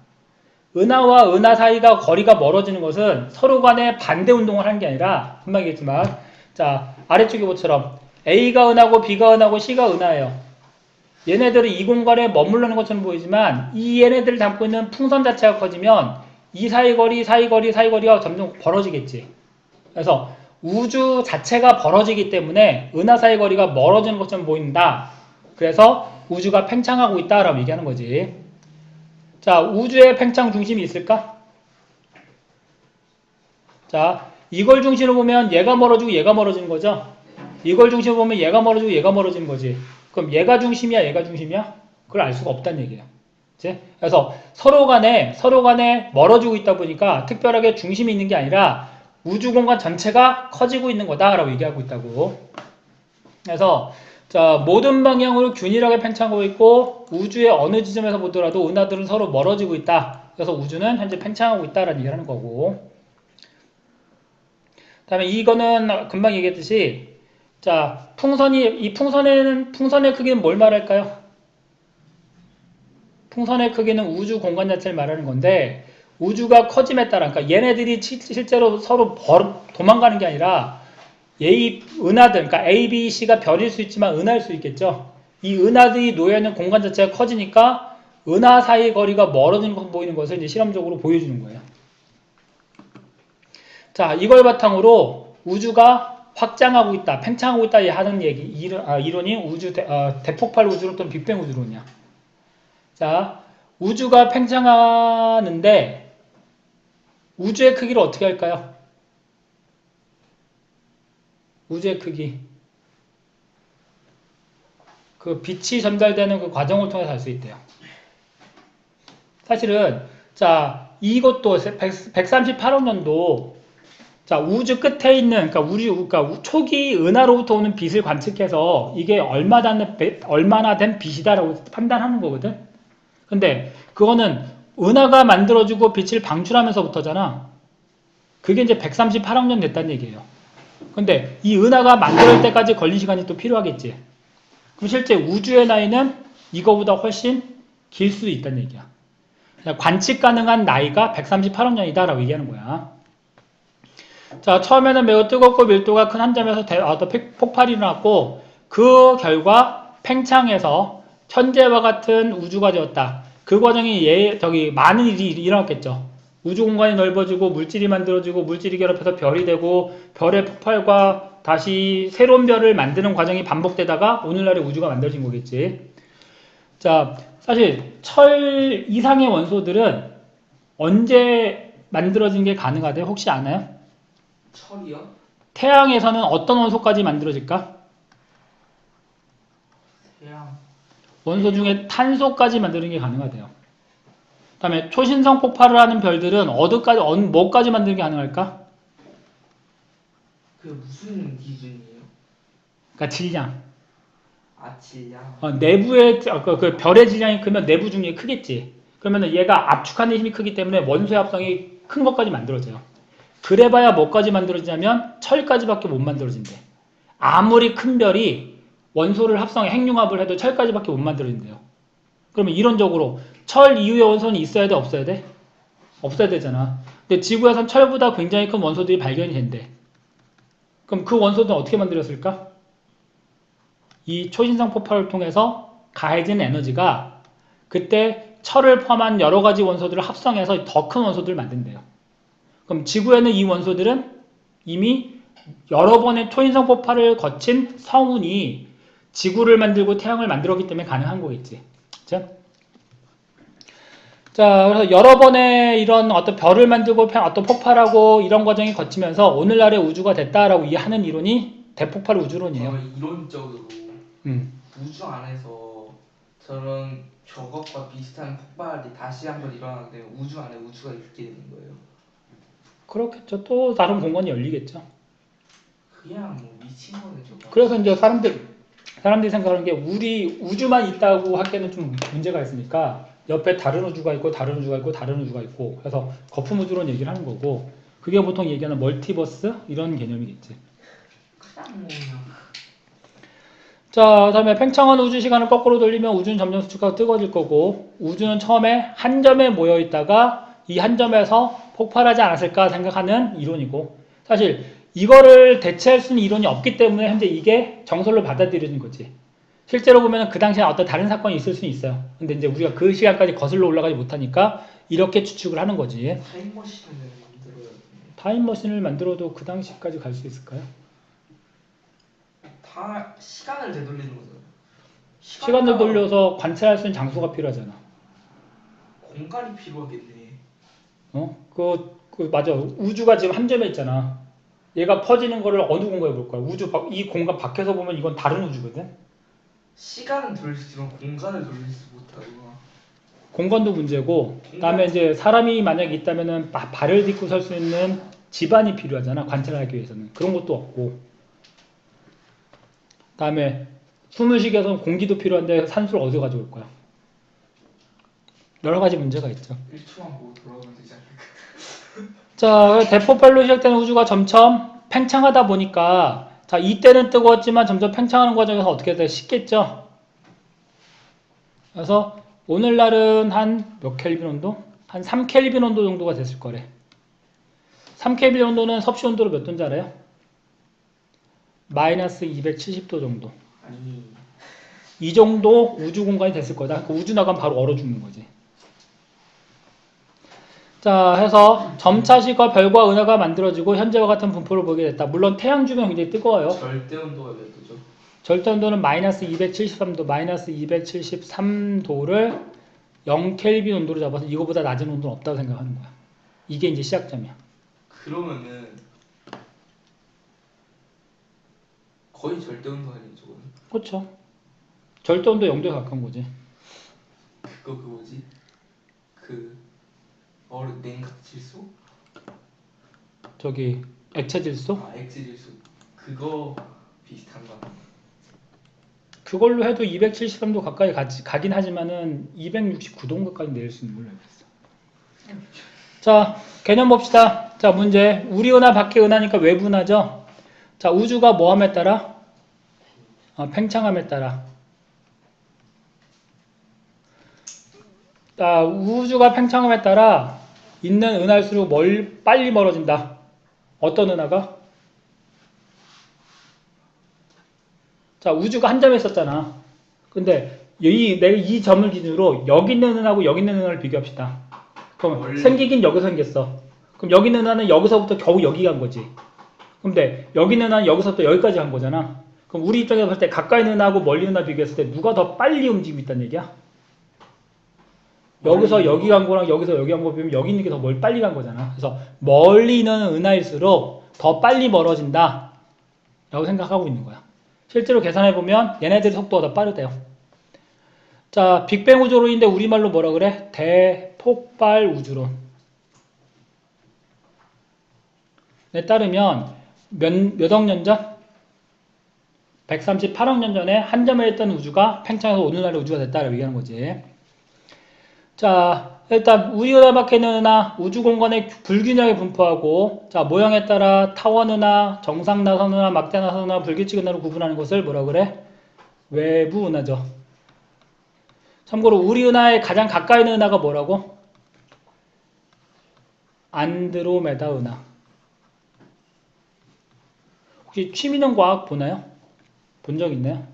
은하와 은하 사이가 거리가 멀어지는 것은 서로 간에 반대 운동을 하는 게 아니라, 금방 얘기했지만, 자, 아래쪽에 뭐처럼 A가 은하고 B가 은하고 C가 은하예요. 얘네들은 이 공간에 머무르는 것처럼 보이지만, 이 얘네들을 담고 있는 풍선 자체가 커지면, 이 사이거리가 점점 벌어지겠지. 그래서 우주 자체가 벌어지기 때문에 은하 사이 거리가 멀어지는 것처럼 보인다. 그래서 우주가 팽창하고 있다라고 얘기하는 거지. 자, 우주의 팽창 중심이 있을까? 자, 이걸 중심으로 보면 얘가 멀어지고 얘가 멀어지는 거죠. 이걸 중심으로 보면 얘가 멀어지고 얘가 멀어지는 거지. 그럼 얘가 중심이야, 얘가 중심이야? 그걸 알 수가 없다는 얘기예요. 그치? 그래서 서로 간에 멀어지고 있다 보니까 특별하게 중심이 있는 게 아니라 우주 공간 전체가 커지고 있는 거다라고 얘기하고 있다고. 그래서 자, 모든 방향으로 균일하게 팽창하고 있고 우주의 어느 지점에서 보더라도 은하들은 서로 멀어지고 있다. 그래서 우주는 현재 팽창하고 있다라는 얘기를 하는 거고. 그다음에 이거는 금방 얘기했듯이 자, 풍선의 크기는 뭘 말할까요? 풍선의 크기는 우주 공간 자체를 말하는 건데 우주가 커짐에 따라 그러니까 얘네들이 실제로 서로 도망가는 게 아니라 은하들 그러니까 A, B, C가 별일 수 있지만 은하일 수 있겠죠. 이 은하들이 놓여있는 공간 자체가 커지니까 은하 사이 거리가 멀어지는 것 보이는 것을 이제 실험적으로 보여주는 거예요. 자, 이걸 바탕으로 우주가 확장하고 있다, 팽창하고 있다 하는 이론이 대폭발 우주론 또는 빅뱅 우주론이야. 자, 우주가 팽창하는데 우주의 크기를 어떻게 할까요? 우주의 크기. 그 빛이 전달되는 그 과정을 통해서 알 수 있대요. 사실은 자, 이것도 138억 년도 자, 우주 끝에 있는 그러니까 초기 은하로부터 오는 빛을 관측해서 이게 얼마나 된 빛이다라고 판단하는 거거든. 근데 그거는 은하가 만들어주고 빛을 방출하면서부터잖아. 그게 이제 138억 년 됐다는 얘기예요. 근데 이 은하가 만들 때까지 걸린 시간이 또 필요하겠지. 그럼 실제 우주의 나이는 이거보다 훨씬 길 수도 있다는 얘기야. 관측 가능한 나이가 138억 년이다라고 얘기하는 거야. 자, 처음에는 매우 뜨겁고 밀도가 큰 한 점에서 폭발이 일어났고 그 결과 팽창해서 현재와 같은 우주가 되었다. 그 과정이 많은 일이 일어났겠죠. 우주 공간이 넓어지고 물질이 만들어지고 물질이 결합해서 별이 되고 별의 폭발과 다시 새로운 별을 만드는 과정이 반복되다가 오늘날의 우주가 만들어진 거겠지. 자, 사실 철 이상의 원소들은 언제 만들어진 게 가능하대? 혹시 아나요? 철이요? 태양에서는 어떤 원소까지 만들어질까? 태양. 원소 중에 탄소까지 만드는 게 가능하대요. 그 다음에 초신성 폭발을 하는 별들은 뭐까지 만드는 게 가능할까? 그 무슨 기준이에요? 그러니까 질량. 아, 질량. 내부의 그 별의 질량이 크면 내부 중력이 크겠지. 그러면은 얘가 압축하는 힘이 크기 때문에 원소의 합성이 큰 것까지 만들어져요. 그래봐야 뭐까지 만들어지냐면 철까지밖에 못 만들어진대. 아무리 큰 별이 원소를 합성해 핵융합을 해도 철까지밖에 못 만들어진대요. 그러면 이론적으로 철 이후의 원소는 있어야 돼, 없어야 돼? 없어야 되잖아. 근데 지구에선 철보다 굉장히 큰 원소들이 발견이 된대. 그럼 그 원소들은 어떻게 만들었을까? 이 초신성 폭발을 통해서 가해진 에너지가 그때 철을 포함한 여러 가지 원소들을 합성해서 더 큰 원소들을 만든대요. 그럼 지구에는 이 원소들은 이미 여러 번의 초인성 폭발을 거친 성운이 지구를 만들고 태양을 만들었기 때문에 가능한 거겠지. 그쵸? 자, 그래서 여러 번의 이런 어떤 별을 만들고 어떤 폭발하고 이런 과정이 거치면서 오늘날의 우주가 됐다라고 이해하는 이론이 대폭발 우주론이에요. 이론적으로 음. 우주 안에서 저런 저것과 비슷한 폭발이 다시 한번 일어나게 되면 우주 안에 우주가 있게 되는 거예요. 그렇겠죠. 또 다른 공간이 열리겠죠. 그냥 뭐 미친 거네 저거. 그래서 이제 사람들이 생각하는 게 우리 우주만 있다고 하기에는 좀 문제가 있으니까 옆에 다른 우주가 있고 다른 우주가 있고 다른 우주가 있고 그래서 거품 우주론 얘기를 하는 거고 그게 보통 얘기하는 멀티버스 이런 개념이겠지. 그냥 뭐 그냥. 자, 그다음에 팽창한 우주 시간을 거꾸로 돌리면 우주는 점점 수축하고 뜨거워질 거고 우주는 처음에 한 점에 모여 있다가 이 한 점에서 폭발하지 않았을까 생각하는 이론이고 사실 이거를 대체할 수 있는 이론이 없기 때문에 현재 이게 정설로 받아들여진 거지. 실제로 보면 그 당시에 어떤 다른 사건이 있을 수는 있어요. 근데 이제 우리가 그 시간까지 거슬러 올라가지 못하니까 이렇게 추측을 하는 거지. 타임머신을 만들어야 돼. 타임머신을 만들어도 그 당시까지 갈 수 있을까요? 다 시간을 되돌리는 거잖아요. 시간을 돌려서 관찰할 수 있는 장소가 필요하잖아. 공간이 필요하겠네. 맞아. 우주가 지금 한 점에 있잖아. 얘가 퍼지는 거를 어느 공간에 볼 거야? 이 공간 밖에서 보면 이건 다른 우주거든? 시간은 돌릴 수 있지만 공간을 돌리지 못하고. 공간도 문제고, 그 다음에 이제 사람이 만약에 있다면은 발을 딛고 설 수 있는 집안이 필요하잖아. 관찰하기 위해서는. 그런 것도 없고. 그 다음에 숨을 쉬기 위해서는 공기도 필요한데 산소를 어디서 가져올 거야? 여러 가지 문제가 있죠. 1초만 보고 돌아오면 되지 않을까? 자, 대폭발로 시작되는 우주가 점점 팽창하다 보니까 자, 이때는 뜨거웠지만 점점 팽창하는 과정에서 어떻게 돼? 식겠죠? 그래서 오늘날은 한 몇 켈빈 온도? 한 3켈빈 온도 정도가 됐을 거래. 3켈빈 온도는 섭씨 온도로 몇 도인지 알아요? 마이너스 270도 정도. 아니 이 정도 우주 공간이 됐을 거다. 그 우주 나가면 바로 얼어 죽는 거지. 자, 해서 점차식과 별과 은하가 만들어지고 현재와 같은 분포를 보게 됐다. 물론 태양 주변 굉장히 뜨거워요. 절대 온도가 몇 도죠? 절대 온도는 마이너스 273도, 마이너스 273도를 0켈빈 온도로 잡아서 이거보다 낮은 온도는 없다고 생각하는 거야. 이게 이제 시작점이야. 그러면은 거의 절대 온도 아니에요 저거는? 그렇죠. 절대 온도 0도에 가까운 거지. 그거 뭐지? 냉각 질소? 저기 액체 질소? 아 액체 질소 그거 비슷한가? 그걸로 해도 273도 가까이 가긴 하지만은 269도까지 내릴 수 있는 걸로 알고 있어. 자, 개념 봅시다. 자, 문제. 우리 은하 밖에 은하니까 외부 은하죠. 자, 우주가 뭐함에 따라? 팽창함에 따라. 자, 우주가 팽창함에 따라 있는 은하일수록 빨리 멀어진다. 어떤 은하가? 자, 우주가 한 점에 있었잖아. 근데 내가 이 점을 기준으로 여기 있는 은하고 여기 있는 은하를 비교합시다. 그럼 생기긴 여기서 생겼어. 그럼 여기 있는 은하는 여기서부터 겨우 여기 간 거지. 근데 여기 있는 은하는 여기서부터 여기까지 간 거잖아. 그럼 우리 입장에서 봤을 때 가까이 있는 은하하고 멀리 있는 은하 비교했을 때 누가 더 빨리 움직이고 있다는 얘기야? 여기서 여기 간 거랑 여기서 여기 간 거 비하면 여기 있는 게 더 빨리 간 거잖아. 그래서 멀리 있는 은하일수록 더 빨리 멀어진다 라고 생각하고 있는 거야. 실제로 계산해보면 얘네들의 속도가 더 빠르대요. 자, 빅뱅 우주론인데 우리말로 뭐라 그래? 대폭발 우주론. 에 따르면 몇 억 년 전? 138억 년 전에 한 점에 있던 우주가 팽창해서 오늘날의 우주가 됐다라고 얘기하는 거지. 자, 일단 우리 은하 밖에 있는 은하 우주 공간에 불균형하게 분포하고 자 모양에 따라 타원 은하, 정상 나선 은하, 막대 나선 은하, 불규칙 은하로 구분하는 것을 뭐라 그래? 외부 은하죠. 참고로 우리 은하에 가장 가까이 있는 은하가 뭐라고? 안드로메다 은하. 혹시 취미는 과학 보나요? 본 적 있나요?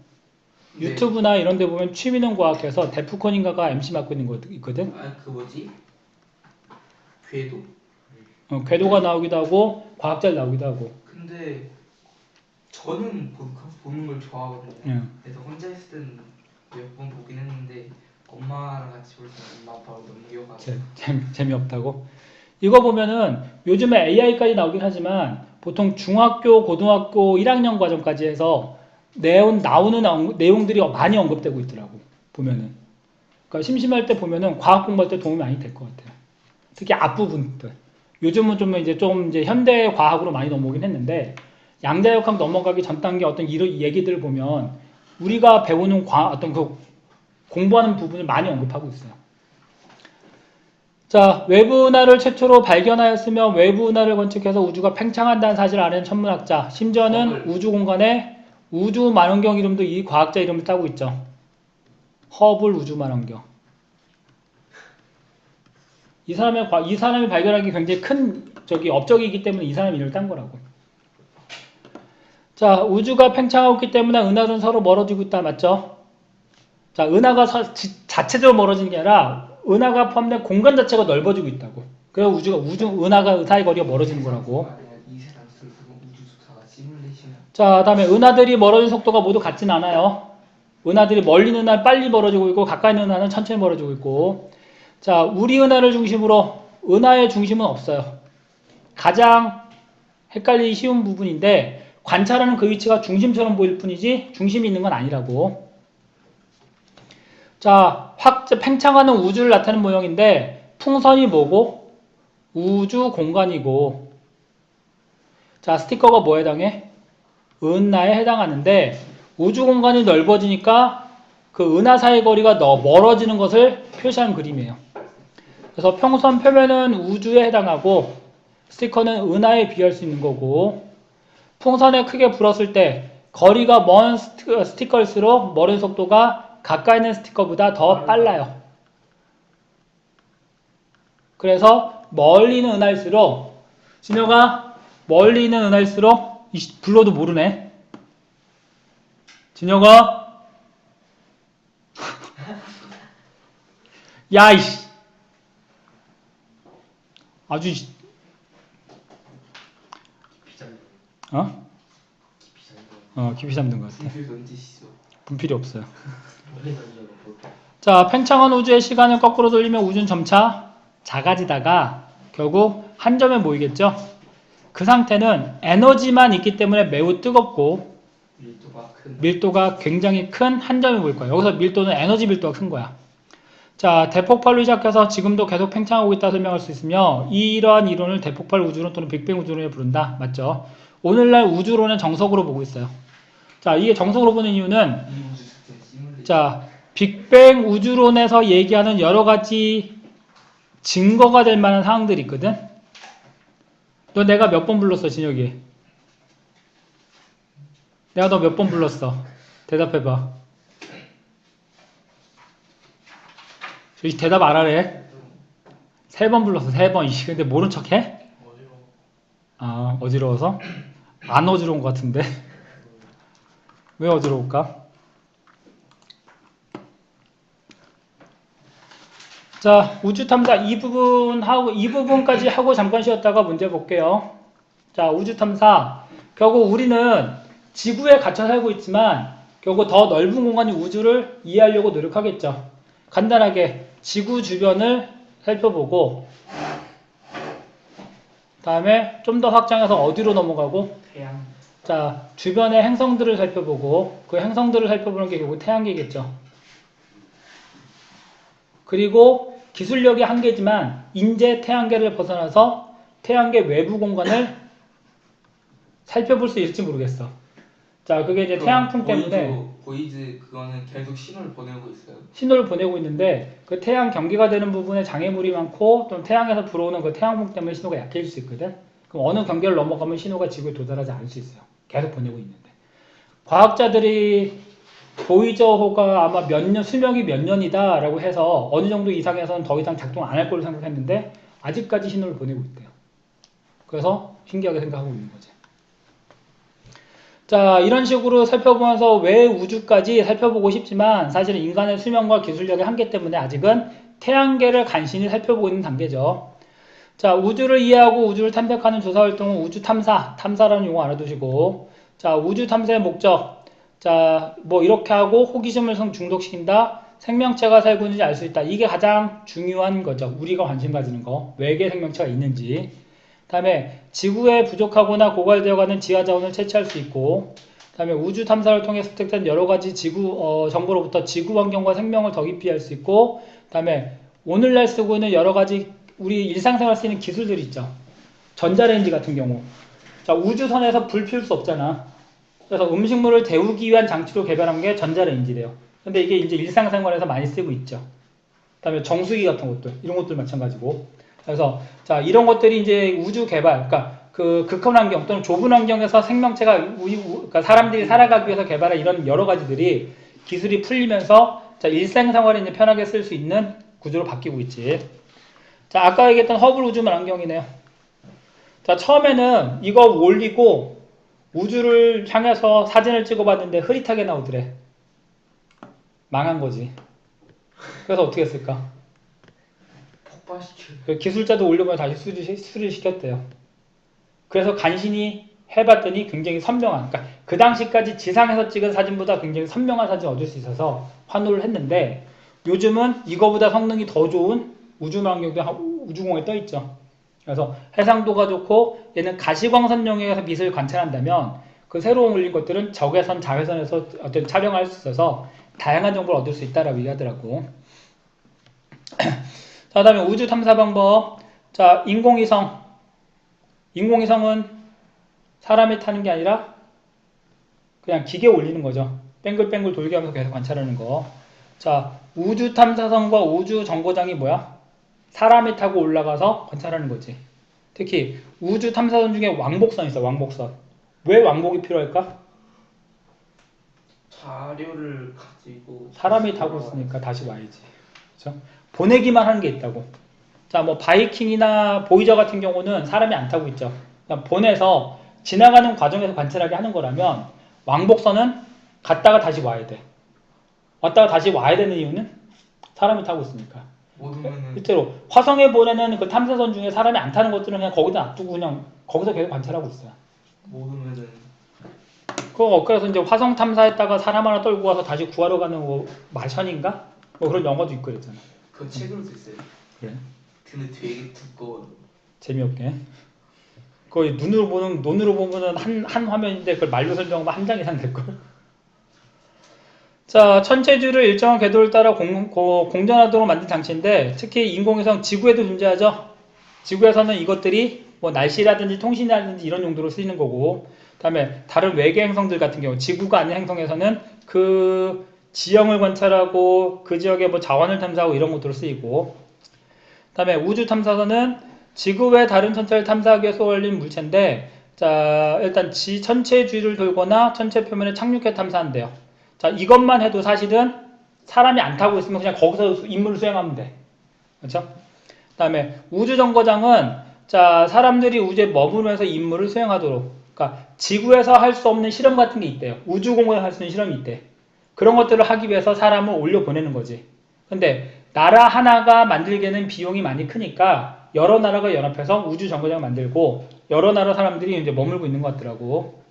네. 유튜브나 이런 데 보면 취미는 과학에서 데프콘인가가 MC 맡고 있는 거 있거든? 아, 그 뭐지? 궤도? 궤도가 나오기도 하고 과학자를 나오기도 하고. 근데 저는 보는 걸 좋아하거든요. 그래서 혼자 있을 때는 몇 번 보긴 했는데 엄마랑 같이 볼 때는 엄마 바로 넘겨가지고. 재미없다고? 이거 보면은 요즘에 AI까지 나오긴 하지만 보통 중학교, 고등학교 1학년 과정까지 해서 나오는 내용들이 많이 언급되고 있더라고. 보면은. 그러니까 심심할 때 보면은 과학 공부할 때 도움이 많이 될 것 같아요. 특히 앞부분들. 요즘은 좀 이제 현대 과학으로 많이 넘어오긴 했는데 양자역학 넘어가기 전 단계 어떤 이런 얘기들을 보면 우리가 배우는 어떤 그 공부하는 부분을 많이 언급하고 있어요. 자, 외부 은하를 최초로 발견하였으며 외부 은하를 관측해서 우주가 팽창한다는 사실을 알아낸 천문학자. 심지어는 우주 공간에 우주 망원경 이름도 이 과학자 이름을 따고 있죠. 허블 우주 망원경. 이 사람이 발견한 게 굉장히 큰 업적이기 때문에 이 사람이 이름을 딴 거라고. 자, 우주가 팽창하고 있기 때문에 은하들은 서로 멀어지고 있다. 맞죠? 자, 은하가 자체적으로 멀어지는 게 아니라 은하가 포함된 공간 자체가 넓어지고 있다고. 그래서 은하가 사이 거리가 멀어지는 거라고. 이 세상 속에서 우주조차가 시뮬레이션. 자, 다음에 은하들이 멀어지는 속도가 모두 같진 않아요. 은하들이 멀리 있는 은하는 빨리 멀어지고 있고 가까이 있는 은하는 천천히 멀어지고 있고. 자, 우리 은하를 중심으로 은하의 중심은 없어요. 가장 헷갈리기 쉬운 부분인데 관찰하는 그 위치가 중심처럼 보일 뿐이지 중심이 있는 건 아니라고. 자, 팽창하는 우주를 나타내는 모형인데 풍선이 뭐고? 우주 공간이고. 자, 스티커가 뭐에 해당해? 은하에 해당하는데 우주 공간이 넓어지니까 그 은하 사이 거리가 멀어지는 것을 표시한 그림이에요. 그래서 평선 표면은 우주에 해당하고 스티커는 은하에 비할 수 있는 거고 풍선에 크게 불었을 때 거리가 먼 스티커일수록 멀은 속도가 가까이 있는 스티커보다 더 빨라요. 그래서 멀리 있는 은하일수록 진혁아 멀리 있는 은하일수록 불러도 모르네. 진혁아 야이씨 아주 깊이 잠든 것 같아. 분필 던지시죠. 분필이 없어요. 자, 팽창한 우주의 시간을 거꾸로 돌리면 우주는 점차 작아지다가 결국 한 점에 모이겠죠. 그 상태는 에너지만 있기 때문에 매우 뜨겁고 밀도가 굉장히 큰 한 점에 모일 거예요. 여기서 밀도는 에너지 밀도가 큰 거야. 자, 대폭발로 시작해서 지금도 계속 팽창하고 있다 설명할 수 있으며 이러한 이론을 대폭발 우주론 또는 빅뱅 우주론에 부른다. 맞죠? 오늘날 우주론은 정석으로 보고 있어요. 자, 이게 정석으로 보는 이유는 자, 빅뱅 우주론에서 얘기하는 여러 가지 증거가 될 만한 사항들이 있거든. 너 내가 몇 번 불렀어, 진혁이? 내가 너 몇 번 불렀어? 대답해봐. 저기 대답 안 하래. 3번 불렀어, 3번. 이씨, 근데 모른 척 해? 아, 어지러워서? 안 어지러운 것 같은데. 왜 어지러울까? 자, 우주 탐사 이 부분까지 하고 잠깐 쉬었다가 문제 볼게요. 자, 우주 탐사. 결국 우리는 지구에 갇혀 살고 있지만 결국 더 넓은 공간인 우주를 이해하려고 노력하겠죠. 간단하게 지구 주변을 살펴보고 다음에 좀 더 확장해서 어디로 넘어가고 태양. 자, 주변의 행성들을 살펴보고 그 행성들을 살펴보는 게 결국 태양계겠죠. 그리고 기술력이 한계지만 인제 태양계를 벗어나서 태양계 외부 공간을 살펴볼 수 있을지 모르겠어. 자, 그게 이제 태양풍 때문에 보이즈 그거는 계속 신호를 보내고 있어요. 신호를 보내고 있는데 그 태양 경계가 되는 부분에 장애물이 많고 또 태양에서 불어오는 그 태양풍 때문에 신호가 약해질 수 있거든. 그럼 어느 경계를 넘어가면 신호가 지구에 도달하지 않을 수 있어요. 계속 보내고 있는데. 과학자들이 보이저호가 아마 수명이 몇 년이다라고 해서 어느 정도 이상에서는 더 이상 작동 안 할 걸로 생각했는데 아직까지 신호를 보내고 있대요. 그래서 신기하게 생각하고 있는 거지. 자, 이런 식으로 살펴보면서 왜 우주까지 살펴보고 싶지만 사실은 인간의 수명과 기술력의 한계 때문에 아직은 태양계를 간신히 살펴보고 있는 단계죠. 자, 우주를 이해하고 우주를 탐색하는 조사활동은 우주 탐사라는 용어 알아두시고, 자, 우주 탐사의 목적. 자, 뭐 이렇게 하고 호기심을 중독시킨다. 생명체가 살고 있는지 알 수 있다. 이게 가장 중요한 거죠. 우리가 관심 가지는 거. 외계 생명체가 있는지. 다음에 지구에 부족하거나 고갈되어가는 지하자원을 채취할 수 있고, 다음에 우주 탐사를 통해 습득된 여러가지 정보로부터 지구 환경과 생명을 더 깊이 알 수 있고, 다음에 오늘날 쓰고 있는 여러가지 우리 일상생활 쓰이는 기술들이 있죠. 전자레인지 같은 경우. 자, 우주선에서 불 피울 수 없잖아. 그래서 음식물을 데우기 위한 장치로 개발한 게 전자레인지래요. 근데 이게 이제 일상생활에서 많이 쓰고 있죠. 다음에 정수기 같은 것들, 이런 것들 마찬가지고. 그래서 자, 이런 것들이 이제 우주 개발, 그러니까 그 극한 환경 또는 좁은 환경에서 생명체가 그러니까 사람들이 살아가기 위해서 개발한 이런 여러 가지들이 기술이 풀리면서 자, 일상생활에 이제 편하게 쓸 수 있는 구조로 바뀌고 있지. 자, 아까 얘기했던 허블 우주만 안경이네요. 자, 처음에는 이거 올리고 우주를 향해서 사진을 찍어봤는데 흐릿하게 나오더래. 망한 거지. 그래서 어떻게 했을까? 폭발시켜. 기술자도 올려보면 다시 수리를 시켰대요. 그래서 간신히 해봤더니 굉장히 선명한, 그러니까 그 당시까지 지상에서 찍은 사진보다 굉장히 선명한 사진을 얻을 수 있어서 환호를 했는데 요즘은 이거보다 성능이 더 좋은 우주망원경도 우주공에 떠있죠. 그래서 해상도가 좋고 얘는 가시광선 영역에서 미세를 관찰한다면 그 새로 올린 것들은 적외선, 자외선에서 어떤 촬영할 수 있어서 다양한 정보를 얻을 수 있다라고 얘기하더라고. 자, 다음에 우주 탐사 방법. 자, 인공위성. 인공위성은 사람이 타는 게 아니라 그냥 기계에 올리는 거죠. 뱅글뱅글 돌게 하면서 계속 관찰하는 거. 자, 우주 탐사선과 우주 정거장이 뭐야? 사람이 타고 올라가서 관찰하는 거지. 특히 우주 탐사선 중에 왕복선 있어, 왕복선. 왜 왕복이 필요할까? 자료를 가지고 사람이 타고 있으니까 다시 와야지. 그렇죠? 보내기만 하는 게 있다고. 자, 뭐 바이킹이나 보이저 같은 경우는 사람이 안 타고 있죠. 그냥 보내서 지나가는 과정에서 관찰하게 하는 거라면 왕복선은 갔다가 다시 와야 돼. 왔다가 다시 와야 되는 이유는 사람이 타고 있으니까. 실제로 화성에 보내는 그 탐사선 중에 사람이 안 타는 것들은 그냥 거기다 놔두고 그냥 거기서 계속 관찰하고 있어요. 모르면은 그래서 이제 화성 탐사했다가 사람 하나 떨고 와서 다시 구하러 가는 뭐 마션인가? 뭐 그런 영화도 있고 그랬잖아. 그 책으로도 있어요. 그래. 근데 되게 두꺼워요. 재미없게. 거의 눈으로 보면은 한 화면인데 그걸 말로 설명하면 한 장 이상 될걸. 자, 천체주를 일정한 궤도를 따라 공전하도록 만든 장치인데 특히 인공위성 지구에도 존재하죠. 지구에서는 이것들이 뭐 날씨라든지 통신이라든지 이런 용도로 쓰이는 거고, 다음에 다른 외계 행성들 같은 경우 지구가 아닌 행성에서는 그 지형을 관찰하고 그 지역의 뭐 자원을 탐사하고 이런 것들로 쓰이고, 다음에 우주 탐사선은 지구 외 다른 천체를 탐사하기 위해 쏘아올린 물체인데, 자, 일단 천체 주위를 돌거나 천체 표면에 착륙해 탐사한대요. 자, 이것만 해도 사실은 사람이 안 타고 있으면 그냥 거기서 임무를 수행하면 돼. 그렇죠? 다음에 우주정거장은 자, 사람들이 우주에 머무르면서 임무를 수행하도록, 그러니까 지구에서 할 수 없는 실험 같은 게 있대요. 우주공간에서 할 수 있는 실험이 있대. 그런 것들을 하기 위해서 사람을 올려 보내는 거지. 근데 나라 하나가 만들기에는 비용이 많이 크니까 여러 나라가 연합해서 우주정거장을 만들고 여러 나라 사람들이 이제 머물고 있는 것 같더라고.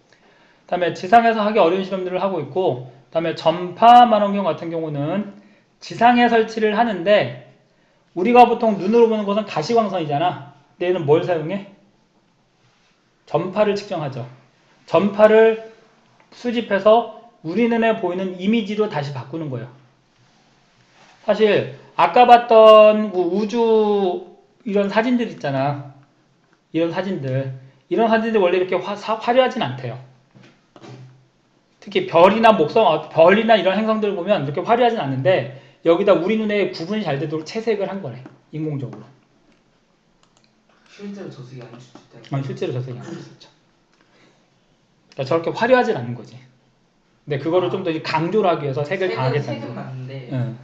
다음에 지상에서 하기 어려운 실험들을 하고 있고, 다음에 전파 망원경 같은 경우는 지상에 설치를 하는데 우리가 보통 눈으로 보는 것은 가시광선이잖아. 근데 얘는 뭘 사용해? 전파를 측정하죠. 전파를 수집해서 우리 눈에 보이는 이미지로 다시 바꾸는 거예요. 사실 아까 봤던 우주 이런 사진들 있잖아. 이런 사진들 원래 이렇게 화려하진 않대요. 특히 별이나 목성, 별이나 이런 행성들 보면 이렇게 화려하진 않는데 여기다 우리 눈에 구분이 잘 되도록 채색을 한 거래. 인공적으로. 실제로 저승이 안 주실 때. 아니, 실제로 저색이 안 됐었죠. 그러니까 저렇게 화려하진 않은 거지. 근데 그거를 좀 더 강조를 하기 위해서 색을 강하게 쓴 색은 거야. 맞는데. 응.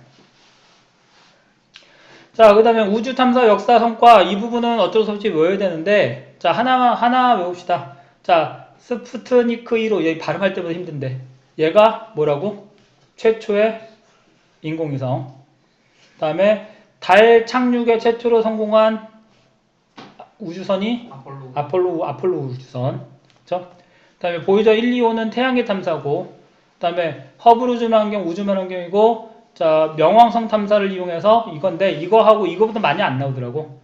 자, 그 다음에 우주 탐사 역사 성과 이 부분은 어쩔 수 없이 외워야 되는데 자, 하나 외웁시다. 자, 스푸트니크 1호 여기 발음할 때보다 힘든데 얘가 뭐라고? 최초의 인공위성. 그 다음에 달 착륙에 최초로 성공한 우주선이 아폴로 우주선. 그쵸? 그 다음에 보이저 1, 2호는 태양계 탐사고, 그 다음에 허블 우주만원경 우주만원경이고, 자, 명왕성 탐사를 이용해서 이건데, 이거하고 이거보다 많이 안 나오더라고.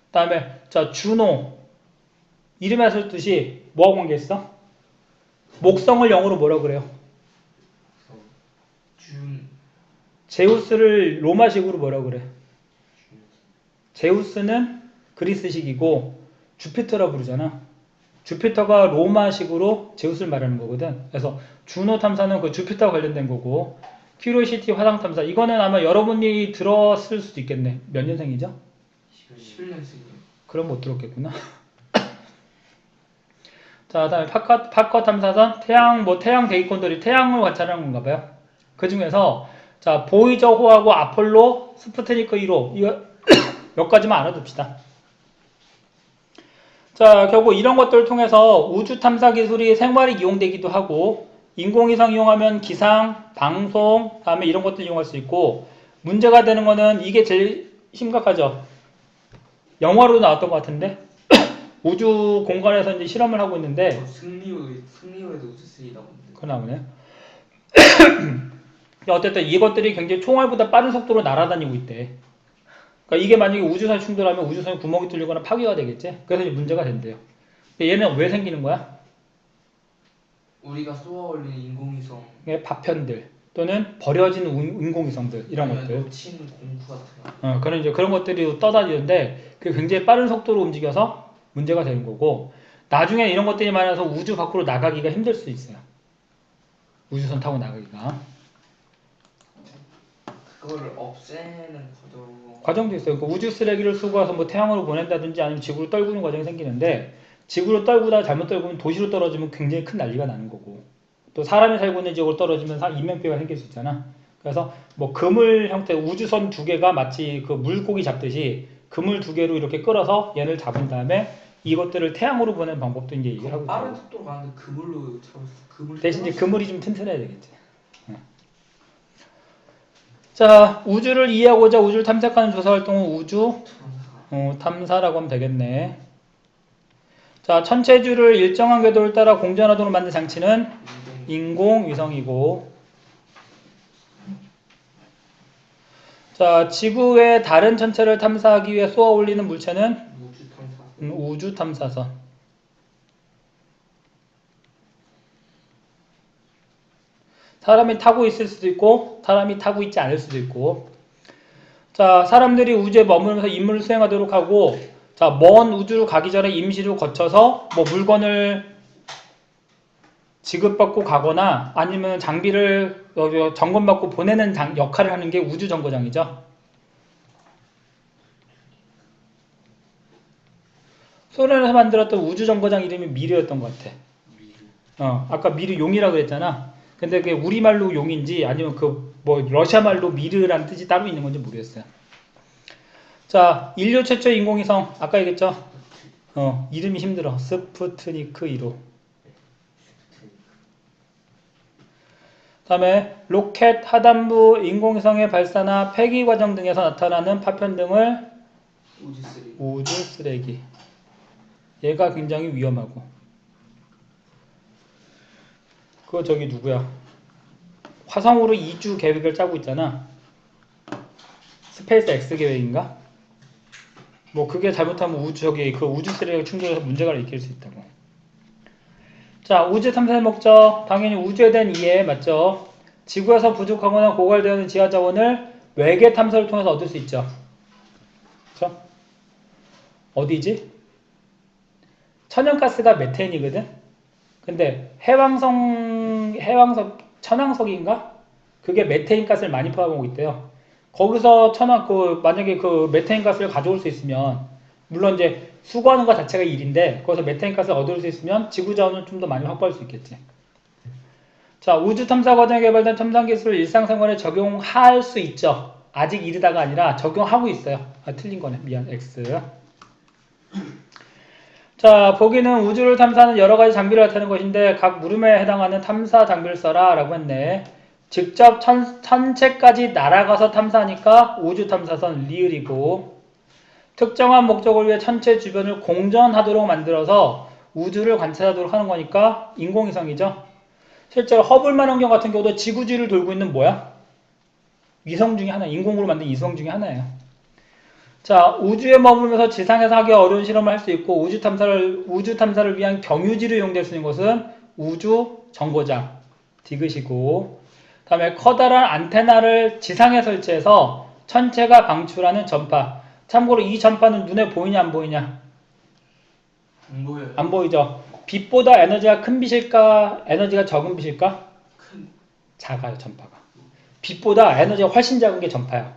그 다음에, 자, 주노. 이름에서 뜻이 뭐하고 관계있어? 목성을 영어로 뭐라고 그래요? 제우스를 로마식으로 뭐라고 그래? 제우스는 그리스식이고 주피터라 부르잖아. 주피터가 로마식으로 제우스를 말하는 거거든. 그래서 주노 탐사는 그 주피터와 관련된 거고 큐리오시티 화성 탐사 이거는 아마 여러분이 들었을 수도 있겠네. 몇 년생이죠? 11년생이요. 그럼 못 들었겠구나. 자, 다음에 파커 탐사선 태양 대기권들이 태양을 관찰하는 건가 봐요. 그 중에서 자, 보이저호하고 아폴로 스푸트니크 1호 이거 몇 가지만 알아둡시다. 자, 결국 이런 것들을 통해서 우주 탐사 기술이 생활에 이용되기도 하고 인공위성 이용하면 기상, 방송, 다음에 이런 것들 이용할 수 있고 문제가 되는 거는 이게 제일 심각하죠. 영화로 나왔던 것 같은데 우주 공간에서 이제 실험을 하고 있는데 승리호에도 우주3 나오는데 그거 나오네. 어쨌든 이것들이 굉장히 총알보다 빠른 속도로 날아다니고 있대. 그러니까 이게 만약에 우주선에 충돌하면 우주선에 구멍이 뚫리거나 파괴가 되겠지. 그래서 이제 문제가 된대요. 근데 얘는 왜 생기는 거야? 우리가 쏘아 올린 인공위성 파편들 또는 버려진 인공위성들 이런 것들. 놓친 공구 같은 거. 그런 이제 그런 것들이 떠다니는데 그게 굉장히 빠른 속도로 움직여서 문제가 되는 거고 나중에 이런 것들이 많아서 우주 밖으로 나가기가 힘들 수 있어요. 우주선 타고 나가기가. 그거를 없애는 과정도 있어요. 그러니까 우주 쓰레기를 쓰고 와서 뭐 태양으로 보낸다든지 아니면 지구로 떨구는 과정이 생기는데 지구로 떨구다 잘못 떨구면 도시로 떨어지면 굉장히 큰 난리가 나는 거고 또 사람이 살고 있는 지역으로 떨어지면 인명피해가 생길 수 있잖아. 그래서 뭐 그물 형태 우주선 두 개가 마치 그 물고기 잡듯이 그물 두 개로 이렇게 끌어서 얘를 잡은 다음에 이것들을 태양으로 보내는 방법도 이제 얘기를 하고 있어요. 빠른 속도로 가는데 그물로 잡을 대신 이제 그물이 좀 튼튼해야 되겠지. 자, 우주를 이해하고자 우주를 탐색하는 조사활동은 우주 탐사라고 하면 되겠네. 자, 천체주를 일정한 궤도를 따라 공전하도록 만든 장치는 인공위성이고 자, 지구의 다른 천체를 탐사하기 위해 쏘아 올리는 물체는 우주 탐사선. 사람이 타고 있을 수도 있고 사람이 타고 있지 않을 수도 있고 자, 사람들이 우주에 머무르면서 임무를 수행하도록 하고 자, 먼 우주로 가기 전에 임시로 거쳐서 뭐 물건을 지급받고 가거나 아니면 장비를 점검받고 보내는 역할을 하는 게 우주 정거장이죠. 소련에서 만들었던 우주 정거장 이름이 미르였던 것 같아. 아까 미르 용이라고 그랬잖아. 근데 그게 우리말로 용인지 아니면 그 뭐 러시아말로 미르라는 뜻이 따로 있는 건지 모르겠어요. 자, 인류 최초 인공위성 아까 얘기했죠. 이름이 힘들어. 스푸트니크 1호. 다음에 로켓, 하단부, 인공위성의 발사나 폐기 과정 등에서 나타나는 파편 등을 우주 쓰레기. 얘가 굉장히 위험하고. 그거 저기 누구야? 화성으로 이주 계획을 짜고 있잖아. 스페이스 X 계획인가? 뭐 그게 잘못하면 그 우주 쓰레기가 충돌해서 문제가 일으킬 수 있다고. 자, 우주 탐사의 목적 당연히 우주에 대한 이해 맞죠? 지구에서 부족하거나 고갈되어 있는 지하 자원을 외계 탐사를 통해서 얻을 수 있죠. 그렇죠? 어디지? 천연가스가 메테인이거든. 근데 해왕성에 해왕석, 천왕석인가? 그게 메테인 가스를 많이 포함하고 있대요. 거기서 만약에 그 메테인 가스를 가져올 수 있으면, 물론 이제 수거하는 것 자체가 일인데, 거기서 메테인 가스를 얻을 수 있으면 지구 자원을 좀 더 많이 확보할 수 있겠지. 자, 우주 탐사 과정에 개발된 첨단 기술을 일상생활에 적용할 수 있죠. 아직 이르다가 아니라 적용하고 있어요. 아, 틀린 거네. 미안, X. 자, 보기는 우주를 탐사하는 여러 가지 장비를 나타내는 것인데 각 물음에 해당하는 탐사 장비를 써라 라고 했네. 직접 천체까지 날아가서 탐사하니까 우주 탐사선 리을이고, 특정한 목적을 위해 천체 주변을 공전하도록 만들어서 우주를 관찰하도록 하는 거니까 인공위성이죠. 실제로 허블만 환경 같은 경우도 지구주위를 돌고 있는 뭐야? 위성 중에 하나, 인공으로 만든 위성 중에 하나예요. 자, 우주에 머물면서 지상에서 하기 어려운 실험을 할 수 있고 우주 탐사를 위한 경유지로 이용될 수 있는 것은 우주 정거장 디귿이고, 다음에 커다란 안테나를 지상에 설치해서 천체가 방출하는 전파. 참고로 이 전파는 눈에 보이냐 안 보이냐? 안 보여요. 안 보이죠. 빛보다 에너지가 큰 빛일까? 에너지가 적은 빛일까? 큰. 작아요, 전파가. 빛보다 에너지가 훨씬 작은 게 전파야.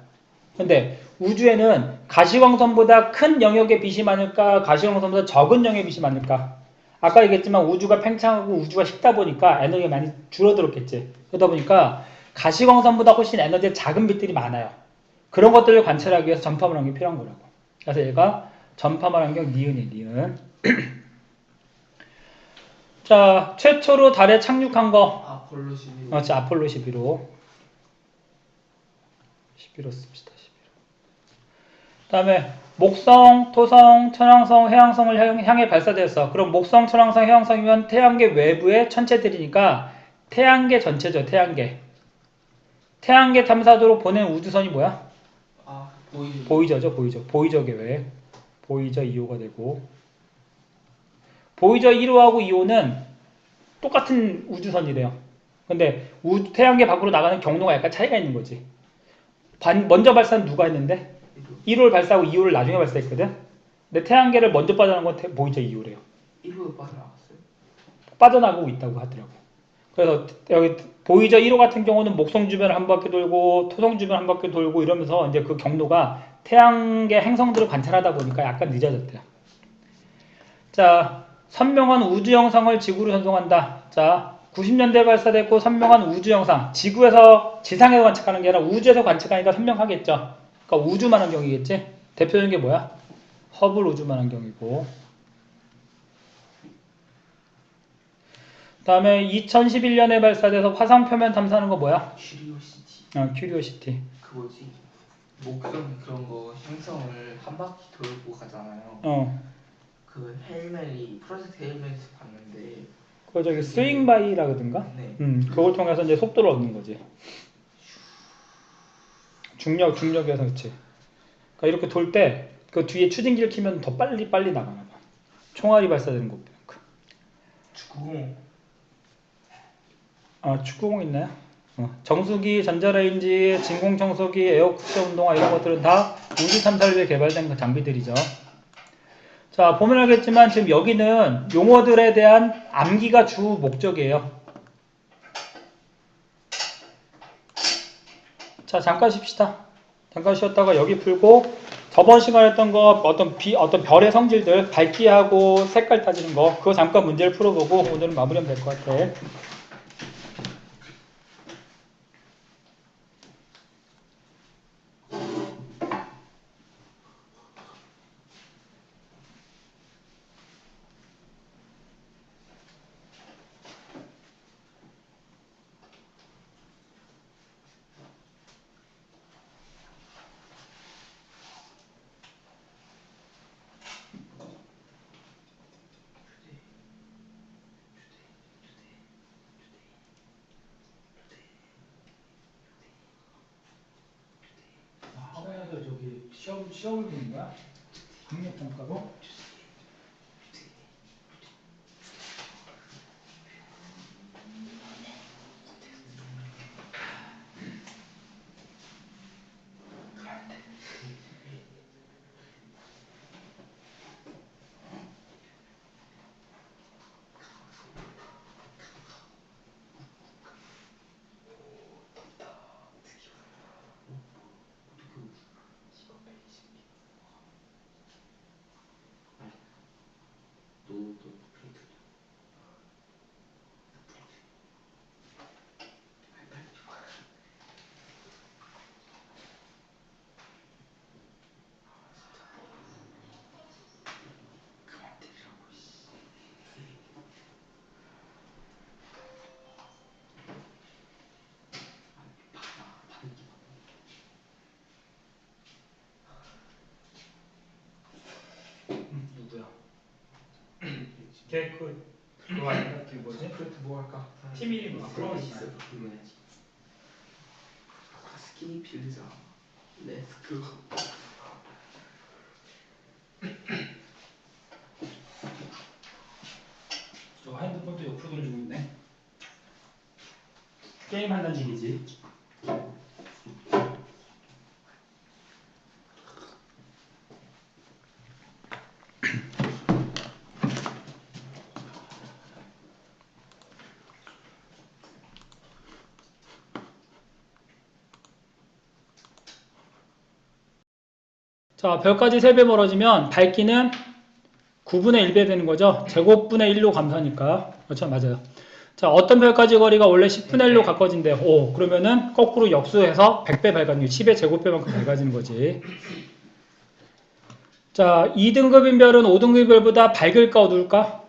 근데 우주에는 가시광선보다 큰 영역의 빛이 많을까? 가시광선보다 적은 영역의 빛이 많을까? 아까 얘기했지만 우주가 팽창하고 우주가 식다 보니까 에너지가 많이 줄어들었겠지. 그러다 보니까 가시광선보다 훨씬 에너지가 작은 빛들이 많아요. 그런 것들을 관찰하기 위해서 전파물 환경이 필요한 거라고. 그래서 얘가 전파물 환경 니은이에요, 니은. 자, 최초로 달에 착륙한 거. 아폴로 11호. 아폴로 11호. 11호 씁시다. 11호. 다음에 목성, 토성, 천왕성, 해왕성을 향해 발사되었어. 그럼 목성, 천왕성, 해왕성이면 태양계 외부의 천체들이니까 태양계 전체죠. 태양계. 태양계 탐사도로 보낸 우주선이 뭐야? 아, 보이죠. 보이저죠. 보이저. 보이저 계획. 보이저 2호가 되고, 보이저 1호하고 2호는 똑같은 우주선이래요. 근데 태양계 밖으로 나가는 경로가 약간 차이가 있는 거지. 먼저 발사는 누가 했는데? 1호를 발사하고 2호를 나중에 발사했거든? 근데 태양계를 먼저 빠져나간 건 보이저 2호래요. 1호도 빠져나갔어요? 빠져나가고 있다고 하더라고. 그래서 여기 보이저 1호 같은 경우는 목성 주변을 한 바퀴 돌고 토성 주변 한 바퀴 돌고 이러면서 이제 그 경로가 태양계 행성들을 관찰하다 보니까 약간 늦어졌대요. 자, 선명한 우주 영상을 지구로 전송한다. 자, 90년대에 발사됐고 선명한 우주 영상. 지상에서 관측하는 게 아니라 우주에서 관측하니까 선명하겠죠. 그러니까 우주만 환경이겠지. 대표적인 게 뭐야? 허블 우주만 환경이고. 다음에 2011년에 발사돼서 화성 표면 탐사하는 거 뭐야? 큐리오시티. 큐리오시티. 그 뭐지? 목성 그런 거 행성을 한 바퀴 돌고 가잖아요. 그 프로젝트 헬멧에서 봤는데. 그거 저기 스윙바이라든가? 네. 그걸 통해서 이제 속도를 얻는 거지. 중력에서 그치. 그러니까 이렇게 돌 때 그 뒤에 추진기를 키면 더 빨리 나가나 봐. 총알이 발사되는 것보다. 축구공. 축구공 있나요? 정수기, 전자레인지, 진공청소기, 에어쿠션 운동화 이런 것들은 다 우주 탐사를 위해 개발된 장비들이죠. 자, 보면 알겠지만 지금 여기는 용어들에 대한 암기가 주 목적이에요. 자, 잠깐 쉽시다. 잠깐 쉬었다가 여기 풀고 저번 시간에 했던 거 어떤 별의 성질들 밝기하고 색깔 따지는 거 그거 잠깐 문제를 풀어보고 오늘은 마무리하면 될 것 같아. 학원에서 저기 시험을 보는 거야? 학력평가로? 그거 아닌가? 그 뭐지? 그래도 뭐 할까? 팀 이름 그런 거 있어. 스키니 필자. 렛츠고. 저 핸드폰도 옆으로 돌리고 있네. 게임 한다는 얘기지. 자, 별까지 3배 멀어지면 밝기는 9분의 1배 되는 거죠. 제곱분의 1로 감소하니까. 그렇죠, 맞아요. 자, 어떤 별까지 거리가 원래 10분의 1로 가까워진대요. 오, 그러면은 거꾸로 역수해서 100배 밝아지는 거지. 10의 제곱배만큼 밝아지는 거지. 자, 2등급인 별은 5등급인 별보다 밝을까 어두울까?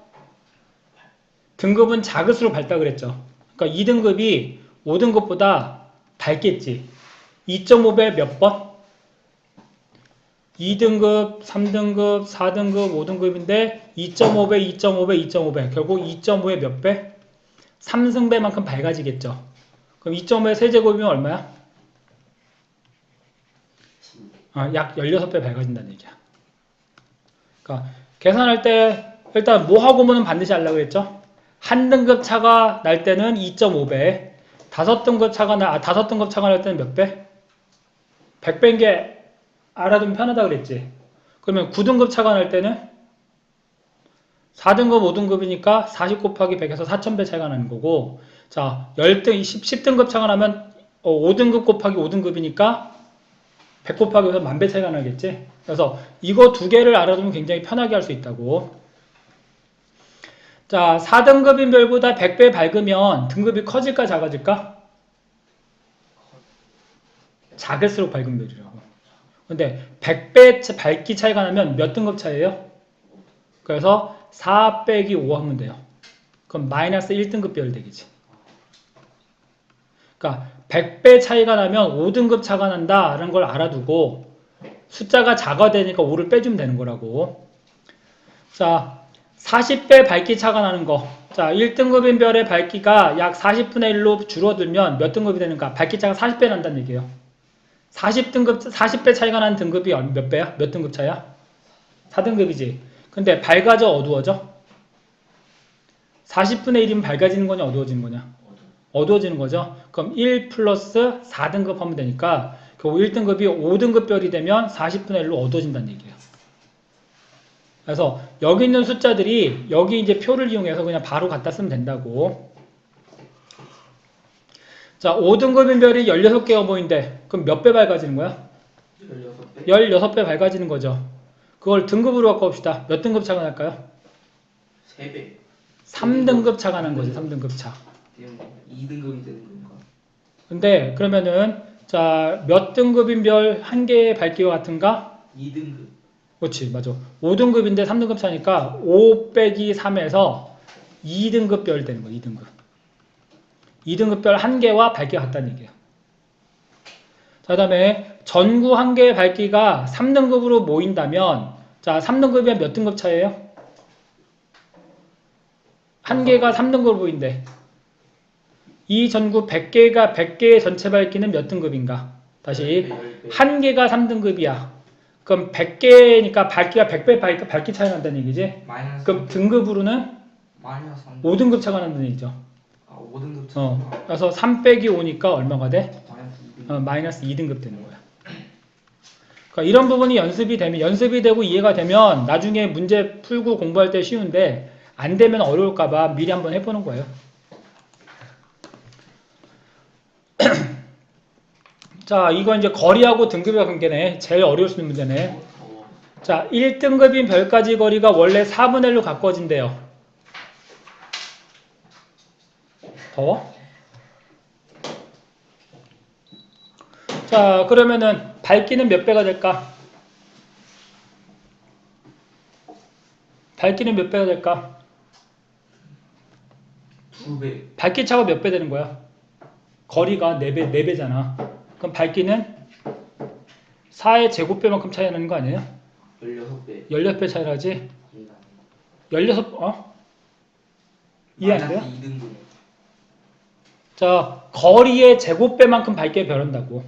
등급은 작을수록 밝다 그랬죠. 그러니까 2등급이 5등급보다 밝겠지. 2.5배 몇 번? 2등급, 3등급, 4등급, 5등급인데 2.5배, 2.5배, 2.5배. 결국 2.5의 몇 배? 3승배만큼 밝아지겠죠. 그럼 2.5의 세제곱이면 얼마야? 약 16배 밝아진다는 얘기야. 그러니까 계산할 때 일단 뭐 하고는 반드시 하려고 했죠? 한 등급 차가 날 때는 2.5배, 다섯 등급 차가 날 때는 몇 배? 100배인 게 알아두면 편하다 그랬지. 그러면 9등급 차가 날 때는 4등급, 5등급이니까 40 곱하기 100에서 4000배 차이가 나는 거고, 자, 10등급 차가 나면 5등급 곱하기 5등급이니까 100 곱하기 해서 1000배 차이가 나겠지. 그래서 이거 두 개를 알아두면 굉장히 편하게 할 수 있다고. 자, 4등급인 별보다 100배 밝으면 등급이 커질까 작아질까? 작을수록 밝은 별이라고. 근데 100배 밝기 차이가 나면 몇 등급 차이예요? 그래서 4 빼기 5 하면 돼요. 그럼 마이너스 1등급 별 되겠지. 그러니까 100배 차이가 나면 5등급 차가 난다라는 걸 알아두고 숫자가 작아되니까 5를 빼주면 되는 거라고. 자, 40배 밝기 차가 나는 거. 자, 1등급인 별의 밝기가 약 40분의 1로 줄어들면 몇 등급이 되는가? 밝기 차가 40배 난다는 얘기예요. 40배 차이가 나는 등급이 몇 배야? 몇 등급 차야? 4등급이지. 근데 밝아져 어두워져? 40분의 1이면 밝아지는 거냐 어두워지는 거냐? 어두워지는 거죠. 그럼 1 플러스 4등급 하면 되니까 결국 1등급이 5등급 별이 되면 40분의 1로 어두워진다는 얘기예요. 그래서 여기 있는 숫자들이 여기 이제 표를 이용해서 그냥 바로 갖다 쓰면 된다고. 자, 5등급인 별이 16개가 보인대. 그럼 몇 배 밝아지는 거야? 16배? 16배 밝아지는 거죠. 그걸 등급으로 바꿔봅시다. 몇 등급 차가 날까요? 3배. 3등급 차가 난 거지. 3등급 차. 2등급이 되는 건가? 근데 그러면은 자, 몇 등급인 별 한 개의 밝기와 같은가? 2등급. 그렇지, 맞아. 5등급인데 3등급 차니까 5 빼기 3에서 2등급 별 되는 거야. 2등급. 2등급 별 한 개와 밝기가 같다는 얘기예요. 자, 그 다음에 전구 한 개의 밝기가 3등급으로 모인다면, 자, 3등급이면 몇 등급 차예요? 한 개가 3등급으로 보인대. 이 전구 100개의 전체 밝기는 몇 등급인가? 다시, 한 개가 3등급이야. 그럼 100개니까 밝기가 100배 밝기 차이 난다는 얘기지? 그럼 등급으로는 마이너스 3. 5등급 차가 난다는 얘기죠. 5등급 차. 그래서 3 빼기 5니까 얼마가 돼? 마이너스 2등급. 마이너스 2등급 되는 거야. 그러니까 이런 부분이 연습이 되고 이해가 되면 나중에 문제 풀고 공부할 때 쉬운데 안 되면 어려울까봐 미리 한번 해보는 거예요. 자, 이거 이제 거리하고 등급의 관계네. 제일 어려울 수 있는 문제네. 자, 1등급인 별까지 거리가 원래 4분의 1로 가까워진대요. 더워? 자, 그러면은 밝기는 몇 배가 될까? 밝기는 몇 배가 될까? 2배. 밝기 차가 몇 배 되는 거야? 거리가 4배잖아. 그럼 밝기는 4의 제곱배만큼 차이 나는 거 아니에요? 16배. 16배 차이 나지? 16, 이해 안 돼요? 2등분. 자, 거리의 제곱배만큼 밝게 변한다고.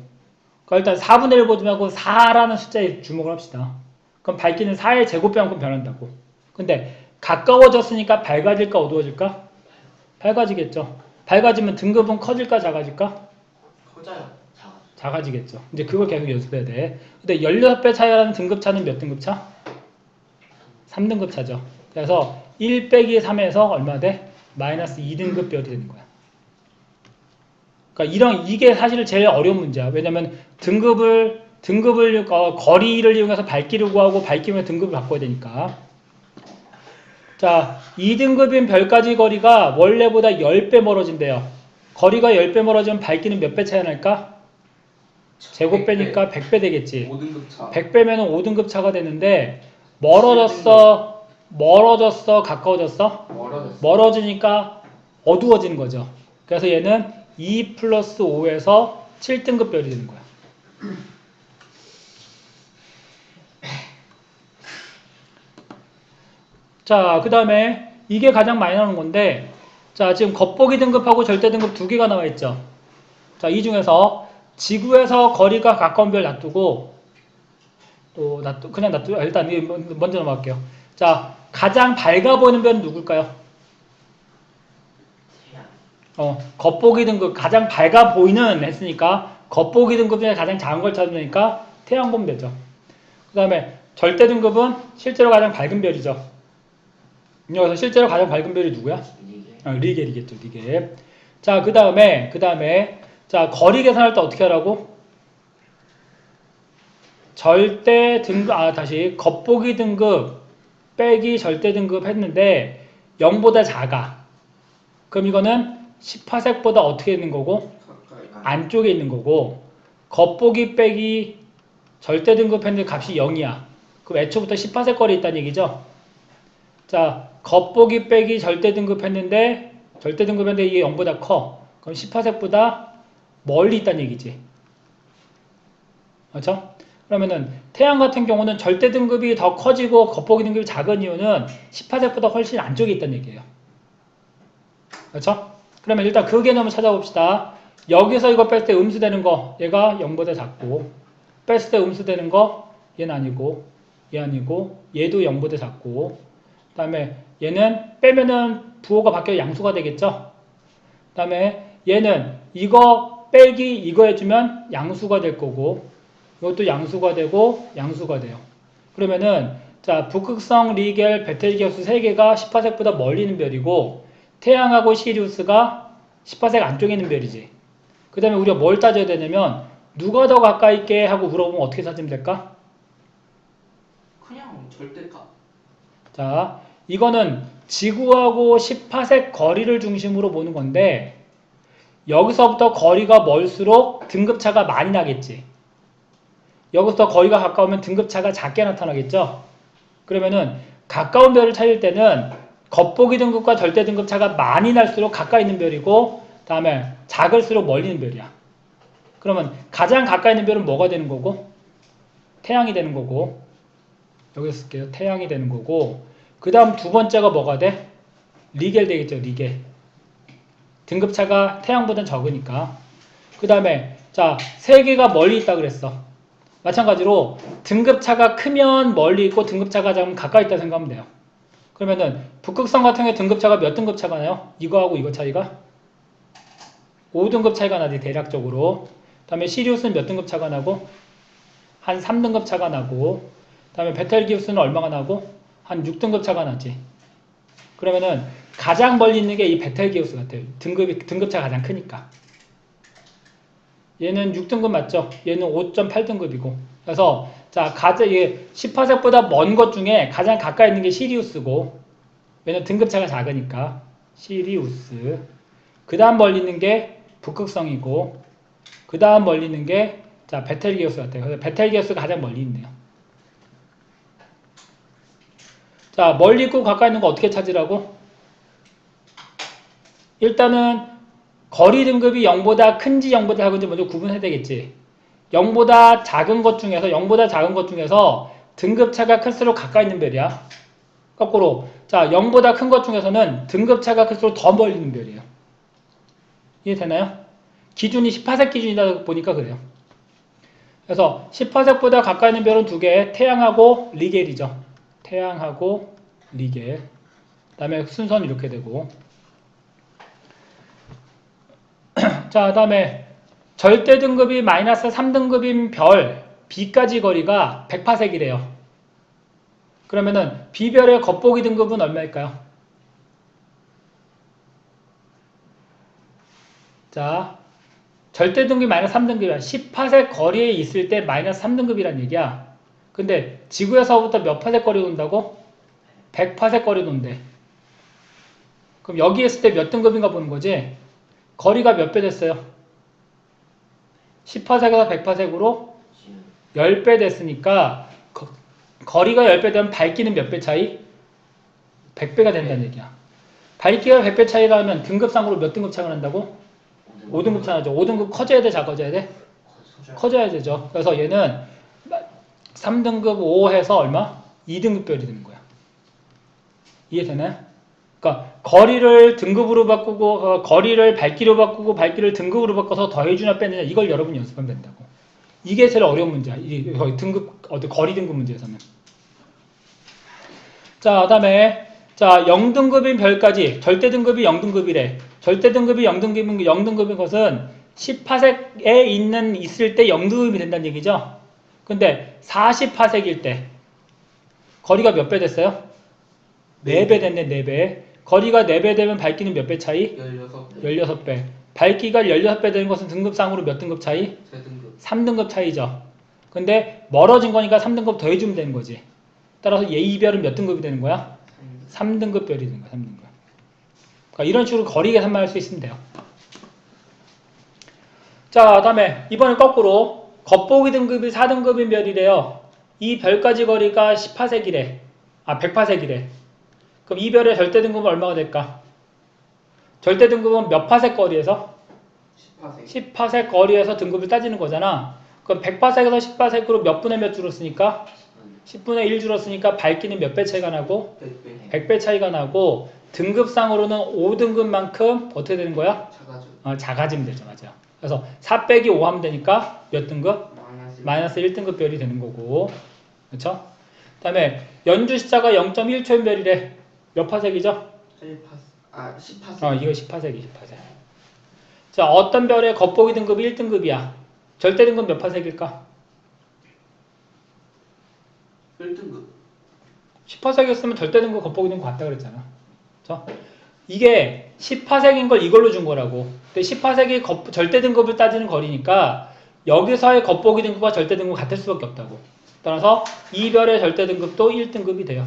그러니까 일단 4분의 1 보지 말고 4라는 숫자에 주목을 합시다. 그럼 밝기는 4의 제곱배만큼 변한다고. 근데 가까워졌으니까 밝아질까 어두워질까? 밝아지겠죠. 밝아지면 등급은 커질까 작아질까? 커져요. 작아지겠죠. 이제 그걸 계속 연습해야 돼. 근데 16배 차이라는 등급차는 몇 등급차? 3등급 차죠. 그래서 1 빼기 3에서 얼마 돼? 마이너스 2등급 별이 되는 거야. 그러니까 이게 사실 제일 어려운 문제야. 왜냐면 등급을 거리를 이용해서 밝기를 구하고 밝기면 등급을 바꿔야 되니까. 자, 2등급인 별까지 거리가 원래보다 10배 멀어진대요. 거리가 10배 멀어지면 밝기는 몇 배 차이 날까? 제곱배니까 100배 되겠지. 5등급 차. 100배면 5등급 차가 되는데 멀어졌어, 가까워졌어? 멀어졌어. 멀어지니까 어두워지는 거죠. 그래서 얘는 2 플러스 5에서 7등급 별이 되는 거야. 자, 그 다음에 이게 가장 많이 나오는 건데, 자, 지금 겉보기 등급하고 절대 등급 두 개가 나와 있죠. 자, 이 중에서 지구에서 거리가 가까운 별 놔두고, 그냥 놔두고, 일단 먼저 넘어갈게요. 자, 가장 밝아 보이는 별은 누굴까요? 겉보기 등급 가장 밝아 보이는 했으니까 겉보기 등급 중에 가장 작은 걸 찾으니까 태양 보면 되죠. 그 다음에 절대 등급은 실제로 가장 밝은 별이죠. 여기서 실제로 가장 밝은 별이 누구야? 리겔이겠죠. 리겔. 자, 그 다음에 자, 거리 계산할 때 어떻게 하라고? 절대 등급 다시 겉보기 등급 빼기 절대 등급 했는데 0보다 작아. 그럼 이거는 10화색보다 어떻게 있는 거고? 안쪽에 있는 거고, 겉보기 빼기 절대 등급 했는데 값이 0이야. 그럼 애초부터 10화색 거리에 있다는 얘기죠? 자, 겉보기 빼기 절대 등급 했는데 이게 0보다 커. 그럼 10화색보다 멀리 있다는 얘기지. 그렇죠? 그러면은 태양 같은 경우는 절대 등급이 더 커지고 겉보기 등급이 작은 이유는 10화색보다 훨씬 안쪽에 있다는 얘기예요. 그렇죠? 그러면 일단 그 개념을 찾아봅시다. 여기서 이거 뺐을 때 음수되는 거 얘가 0보다 작고, 뺐을 때 음수되는 거 얘는 아니고, 얘 아니고, 얘도 0보다 작고, 그 다음에 얘는 빼면은 부호가 바뀌어 양수가 되겠죠? 그 다음에 얘는 이거 빼기 이거 해주면 양수가 될 거고, 이것도 양수가 되고 양수가 돼요. 그러면은 자, 북극성, 리겔, 베텔기우스 3개가 10화색보다 멀리 있는 별이고, 태양하고 시리우스가 10화색 안쪽에 있는 별이지. 그 다음에 우리가 뭘 따져야 되냐면 누가 더 가까이 있게 하고 물어보면 어떻게 찾으면 될까? 그냥 절대값. 자, 이거는 지구하고 10화색 거리를 중심으로 보는 건데 여기서부터 거리가 멀수록 등급차가 많이 나겠지. 여기서 거리가 가까우면 등급차가 작게 나타나겠죠. 그러면은 가까운 별을 찾을 때는 겉보기 등급과 절대 등급 차가 많이 날수록 가까이 있는 별이고, 다음에 작을수록 멀리 있는 별이야. 그러면 가장 가까이 있는 별은 뭐가 되는 거고? 태양이 되는 거고, 여기 쓸게요. 태양이 되는 거고, 그 다음 두 번째가 뭐가 돼? 리겔 되겠죠. 리겔. 등급차가 태양보다는 적으니까. 그 다음에 자, 3개가 멀리 있다 그랬어. 마찬가지로 등급차가 크면 멀리 있고 등급차가 작으면 가까이 있다 생각하면 돼요. 그러면은 북극성 같은 경우에 등급차가 몇 등급 차가 나요? 이거하고 이거 차이가? 5등급 차이가 나지 대략적으로. 그 다음에 시리우스는 몇 등급 차가 나고? 한 3등급 차가 나고, 그 다음에 베텔기우스는 얼마가 나고? 한 6등급 차가 나지. 그러면은 가장 멀리 있는 게 이 베텔기우스 같아요. 등급차가 가장 크니까. 얘는 6등급 맞죠? 얘는 5.8등급이고. 그래서 자, 이게 10화색보다 먼 것 중에 가장 가까이 있는 게 시리우스고, 왜냐면 등급차가 작으니까 시리우스. 그 다음 멀리 있는 게 북극성이고, 그 다음 멀리 있는 게 자, 베텔기우스 같아요. 그래서 베텔기우스가 가장 멀리 있네요. 자, 멀리 있고 가까이 있는 거 어떻게 찾으라고? 일단은 거리 등급이 0보다 큰지 0보다 작은지 먼저 구분해야 되겠지. 0보다 작은 것 중에서 등급차가 클수록 가까이 있는 별이야. 거꾸로. 자, 0보다 큰 것 중에서는 등급차가 클수록 더 멀리 있는 별이에요. 이해되나요? 기준이 10파섹 기준이다 보니까 그래요. 그래서 10파섹보다 가까이 있는 별은 두 개, 태양하고 리겔이죠. 태양하고 리겔. 그 다음에 순서는 이렇게 되고. 자, 그 다음에 절대 등급이 마이너스 3등급인 별 B까지 거리가 100파섹이래요. 그러면은 B별의 겉보기 등급은 얼마일까요? 자, 절대 등급이 마이너스 3등급이야. 10파섹 거리에 있을 때 마이너스 3등급이란 얘기야. 근데 지구에서부터 몇 파섹 거리 돈다고? 100파섹 거리 돈대. 그럼 여기 있을 때 몇 등급인가 보는 거지? 거리가 몇 배 됐어요? 10파섹에서 100파섹으로 10배 됐으니까 거리가 10배 되면 밝기는 몇 배 차이? 100배가 된다는 얘기야. 밝기가 100배 차이가 하면 등급상으로 몇 등급 차이가 난다고? 5등급 차이 나죠. 5등급 커져야 돼, 작아져야 돼? 커져야 되죠. 그래서 얘는 3등급 5 해서 얼마? 2등급 별이 되는 거야. 이해되나요? 그러니까 거리를 등급으로 바꾸고 거리를 밝기로 바꾸고 밝기를 등급으로 바꿔서 더해주냐 빼느냐 이걸 여러분이 연습하면 된다고. 이게 제일 어려운 문제야. 이 등급 거리 등급 문제에서는. 자, 그다음에 자 0등급인 별까지 절대 등급이 0등급이래. 절대 등급이 0등급인 것은 10파섹에 있을 때 0등급이 된다는 얘기죠. 근데 40파섹일 때 거리가 몇 배 됐어요? 4배 됐네. 4배. 거리가 4배 되면 밝기는 몇 배 차이? 16배. 16배. 밝기가 16배 되는 것은 등급상으로 몇 등급 차이? 3등급. 3등급 차이죠. 근데 멀어진 거니까 3등급 더해주면 되는 거지. 따라서 이 별은 몇 등급이 되는 거야? 3등급 별이 되는 거야. 3등급. 그러니까 이런 식으로 거리 계산만 할 수 있으면 돼요. 자, 다음에 이번엔 거꾸로 겉보기 등급이 4등급인 별이래요. 이 별까지 거리가 10파섹이래. 100파섹이래. 그럼 이 별의 절대 등급은 얼마가 될까? 절대 등급은 몇 파섹 거리에서? 10파섹. 10파섹 거리에서 등급을 따지는 거잖아. 그럼 100파섹에서 10파섹으로 몇 분의 몇 줄었으니까? 10분의 1 줄었으니까 밝기는 몇 배 차이가 나고? 100배. 100배 차이가 나고 등급상으로는 5등급만큼 어떻게 되는 거야? 작아져. 작아지면 되죠. 맞아요. 그래서 4 빼기 5 하면 되니까 몇 등급? 마이너스 1등급 별이 되는 거고. 그렇죠? 그 다음에 연주 시차가 0.1초인 별이래. 몇 파섹이죠? 10파섹. 이거 10파섹이 10파섹. 자, 어떤 별의 겉보기 등급이 1등급이야. 절대 등급 몇 파섹일까? 1등급. 10파섹이었으면 절대 등급 겉보기 등급 같다 그랬잖아. 그렇죠? 이게 10파섹인 걸 이걸로 준 거라고. 근데 10파섹이 절대 등급을 따지는 거리니까 여기서의 겉보기 등급과 절대 등급 같을 수밖에 없다고. 따라서 이 별의 절대 등급도 1등급이 돼요.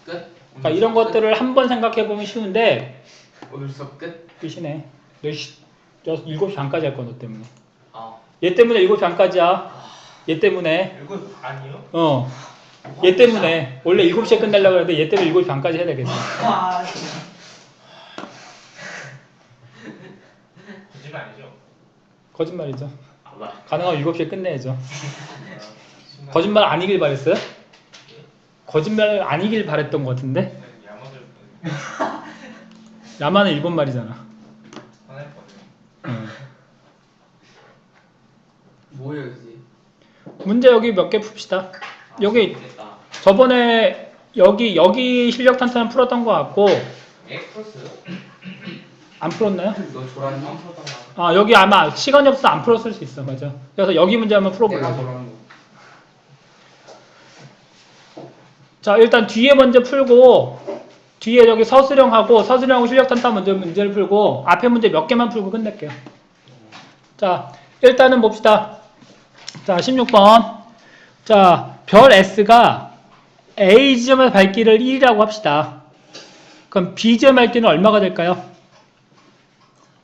끝. 그러니까 이런 것들을 한번 생각해보면 쉬운데 오늘 수업 끝. 끝이네. 너 7시 반까지 할 거야, 너 때문에. 아. 얘 때문에 7시 반까지야. 얘 때문에. 7시 반이요? 얘 때문에. 원래 7시에 끝내려고 했는데 얘 때문에 7시 반까지 해야 되겠어. 거짓말 아니죠? 거짓말이죠. 가능하면 7시에 끝내야죠. 거짓말 거짓말 아니길 바랬어요? 거짓말 아니길 바랬던 것 같은데? 야마들 야마는 일본 말이잖아. 화냈거든요. 뭐예요, 이제? 문제 여기 몇 개 풉시다. 여기 저번에 여기 실력 탄탄 풀었던 것 같고 엑스프레스요? 안 풀었나요? 너 조란이? 여기 아마 시간이 없어서 안 풀었을 수 있어. 맞아. 그래서 여기 문제 한번 내가 풀어보려고. 조란 거. 자, 일단 뒤에 먼저 풀고 뒤에 여기 서술형하고 실력 탄탄 먼저 문제를 풀고 앞에 문제 몇 개만 풀고 끝낼게요. 자, 일단은 봅시다. 자, 16번. 자, 별 S가 A 지점의 밝기를 1이라고 합시다. 그럼 B 지점 밝기는 얼마가 될까요?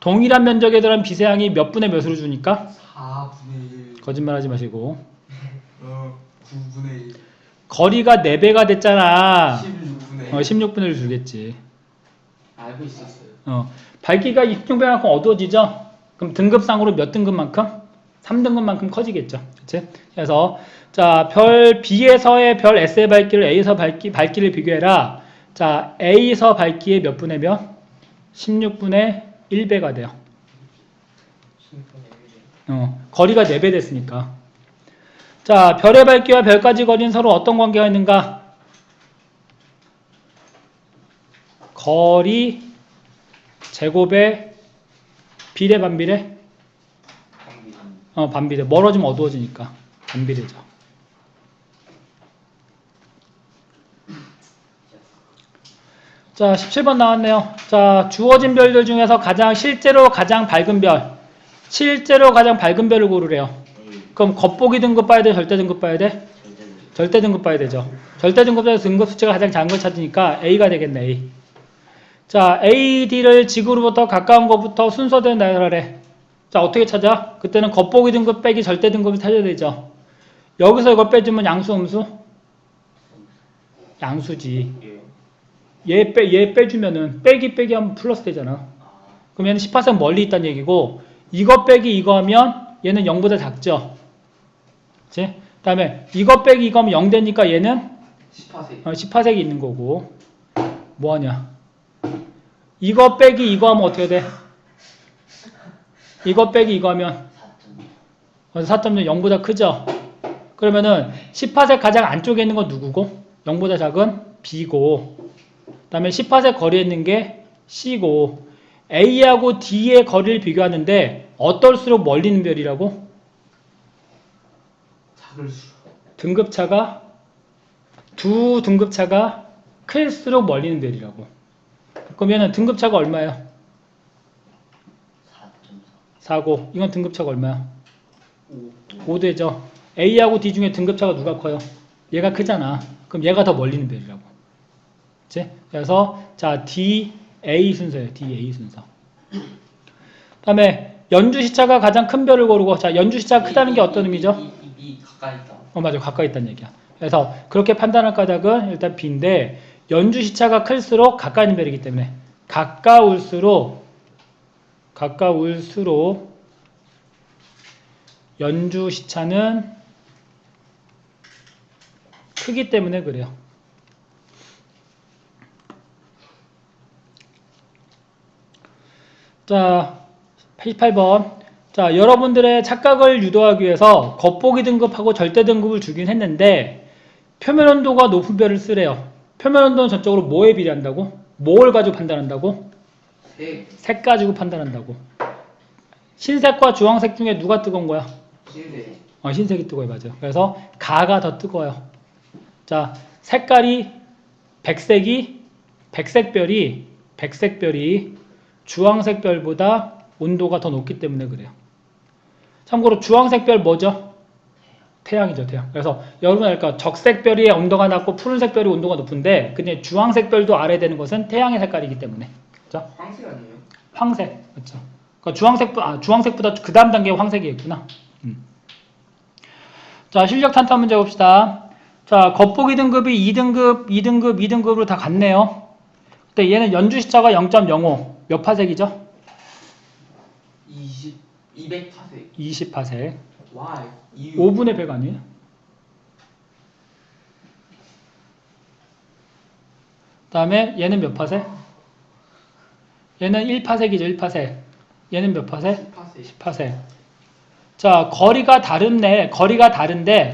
동일한 면적에 들어간 비세양이 몇 분의 몇으로 주니까? 4분의 1. 거짓말하지 마시고. 9분의 1. 거리가 4배가 됐잖아. 16분의 1. 16분의 1 주겠지. 알고 있었어요. 밝기가 26배만큼 어두워지죠? 그럼 등급상으로 몇 등급만큼? 3등급만큼 커지겠죠. 그치? 그래서 자, 별 B에서의 별 S의 밝기를 A에서 밝기를 비교해라. 자, A에서 밝기의 몇 분의 몇? 16분의 1배가 돼요. 거리가 4배 됐으니까. 자, 별의 밝기와 별까지 거리는 서로 어떤 관계가 있는가? 거리 제곱에 비례 반비례? 반비례. 멀어지면 어두워지니까 반비례죠. 자, 17번 나왔네요. 자, 주어진 별들 중에서 실제로 가장 밝은 별. 실제로 가장 밝은 별을 고르래요. 그럼 겉보기 등급 봐야 돼? 절대 등급 봐야 돼? 절대 등급 봐야 되죠. 절대 등급에서 등급 수치가 가장 작은 걸 찾으니까 A가 되겠네. A. 자, A, D를 지구로부터 가까운 것부터 순서대로 나열하래. 자, 어떻게 찾아? 그때는 겉보기 등급 빼기 절대 등급을 찾아야 되죠. 여기서 이거 빼주면 양수, 음수? 양수지. 얘 빼주면은 빼기 하면 플러스 되잖아. 그럼 얘는 18선 멀리 있다는 얘기고, 이거 빼기 이거 하면 얘는 0보다 작죠. 그치? 그 다음에 이거 빼기 이거 하면 0 되니까 얘는 18색이 있는 거고. 뭐하냐? 이거 빼기 이거 하면 어떻게 돼? 이거 빼기 이거 하면 4.0 0보다 크죠? 그러면은 18색 가장 안쪽에 있는 건 누구고? 0보다 작은 B고, 그 다음에 18색 거리에 있는 게 C고, A하고 D의 거리를 비교하는데 어떨수록 멀리 있는 별이라고? 작을수록. 등급차가 두 등급차가 클수록 멀리 있는 별이라고. 그러면 등급차가 얼마예요? 4고, 이건 등급차가 얼마야? 5 되죠. A하고 D 중에 등급차가 누가 커요? 얘가 크잖아. 그럼 얘가 더 멀리 있는 별이라고. 그치? 그래서 자, D, A 순서예요. D, A 순서. 그 다음에 연주시차가 가장 큰 별을 고르고, 자, 연주시차가 크다는 게 어떤 의미죠? 이 가까이 있다. 맞아. 가까이 있다는 얘기야. 그래서 그렇게 판단할 까닭은 일단 B인데, 연주시차가 클수록 가까이 있는 별이기 때문에 가까울수록 연주시차는 크기 때문에 그래요. 자, 88번. 자, 여러분들의 착각을 유도하기 위해서 겉보기 등급하고 절대 등급을 주긴 했는데 표면 온도가 높은 별을 쓰래요. 표면 온도는 전적으로 뭐에 비례한다고? 뭘 가지고 판단한다고? 색 가지고 판단한다고. 흰색과 주황색 중에 누가 뜨거운 거야? 흰색. 흰색이 뜨거워요. 맞아요. 그래서 가가 더 뜨거워요. 자, 색깔이 백색별이 주황색 별보다 온도가 더 높기 때문에 그래요. 참고로 주황색 별 뭐죠? 태양이죠, 태양. 그래서 여러분 알까? 적색 별이 온도가 낮고 푸른색 별이 온도가 높은데, 근데 주황색 별도 알아야 되는 것은 태양의 색깔이기 때문에. 그렇죠? 황색 아니에요? 황색, 그렇죠. 그러니까 주황색보다 그 다음 단계가 황색이겠구나. 자, 실력 탄탄 문제 봅시다. 자, 겉보기 등급이 2등급으로 다 같네요. 근데 얘는 연주시차가 0.05. 몇 파색이죠? 200파색. 20파색. Why? 5분의 100 아니에요? 그 다음에 얘는 몇 파색? 얘는 1파색이죠. 1파색. 얘는 몇 파색? 10파색. 자, 거리가 다른데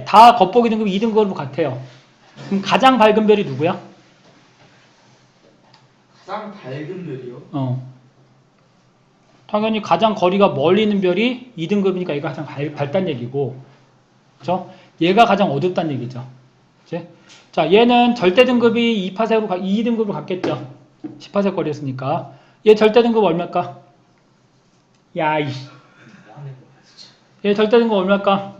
다 겉보기 등급 2등급으로 같아요. 그럼 가장 밝은 별이 누구야? 가장 밝은 별이요? 당연히 가장 거리가 멀리 있는 별이 2등급이니까 얘가 가장 밝다는 얘기고, 그렇죠? 얘가 가장 어둡다는 얘기죠. 그치? 자, 얘는 절대 등급이 2등급으로 갔겠죠. 10파색 거리였으니까. 얘 절대 등급 얼마일까? 얘 절대 등급 얼마일까?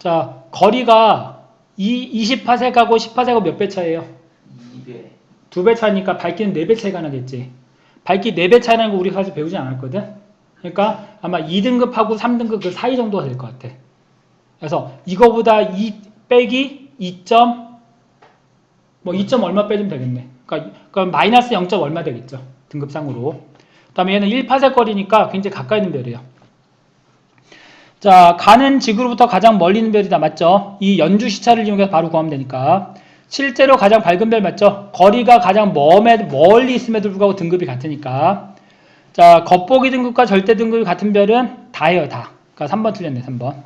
자, 거리가 20파색하고 10파색하고 몇 배 차이에요? 2배. 2배 차이니까 밝기는 4배 차이가 나겠지. 밝기 4배 차이 나는 거 우리 사실 배우지 않았거든? 그러니까 아마 2등급하고 3등급 그 사이 정도가 될 것 같아. 그래서 이거보다 2 빼기 2점 얼마 빼주면 되겠네. 그러니까 마이너스 0점 얼마 되겠죠. 등급상으로. 다음에 얘는 1파세 거리니까 굉장히 가까이 있는 별이에요. 자, 가는 지구로부터 가장 멀리 있는 별이다. 맞죠? 이 연주 시차를 이용해서 바로 구하면 되니까. 실제로 가장 밝은 별 맞죠? 거리가 가장 멀리 있음에도 불구하고 등급이 같으니까. 자, 겉보기 등급과 절대 등급이 같은 별은 다예요, 다. 그러니까 3번 틀렸네, 3번.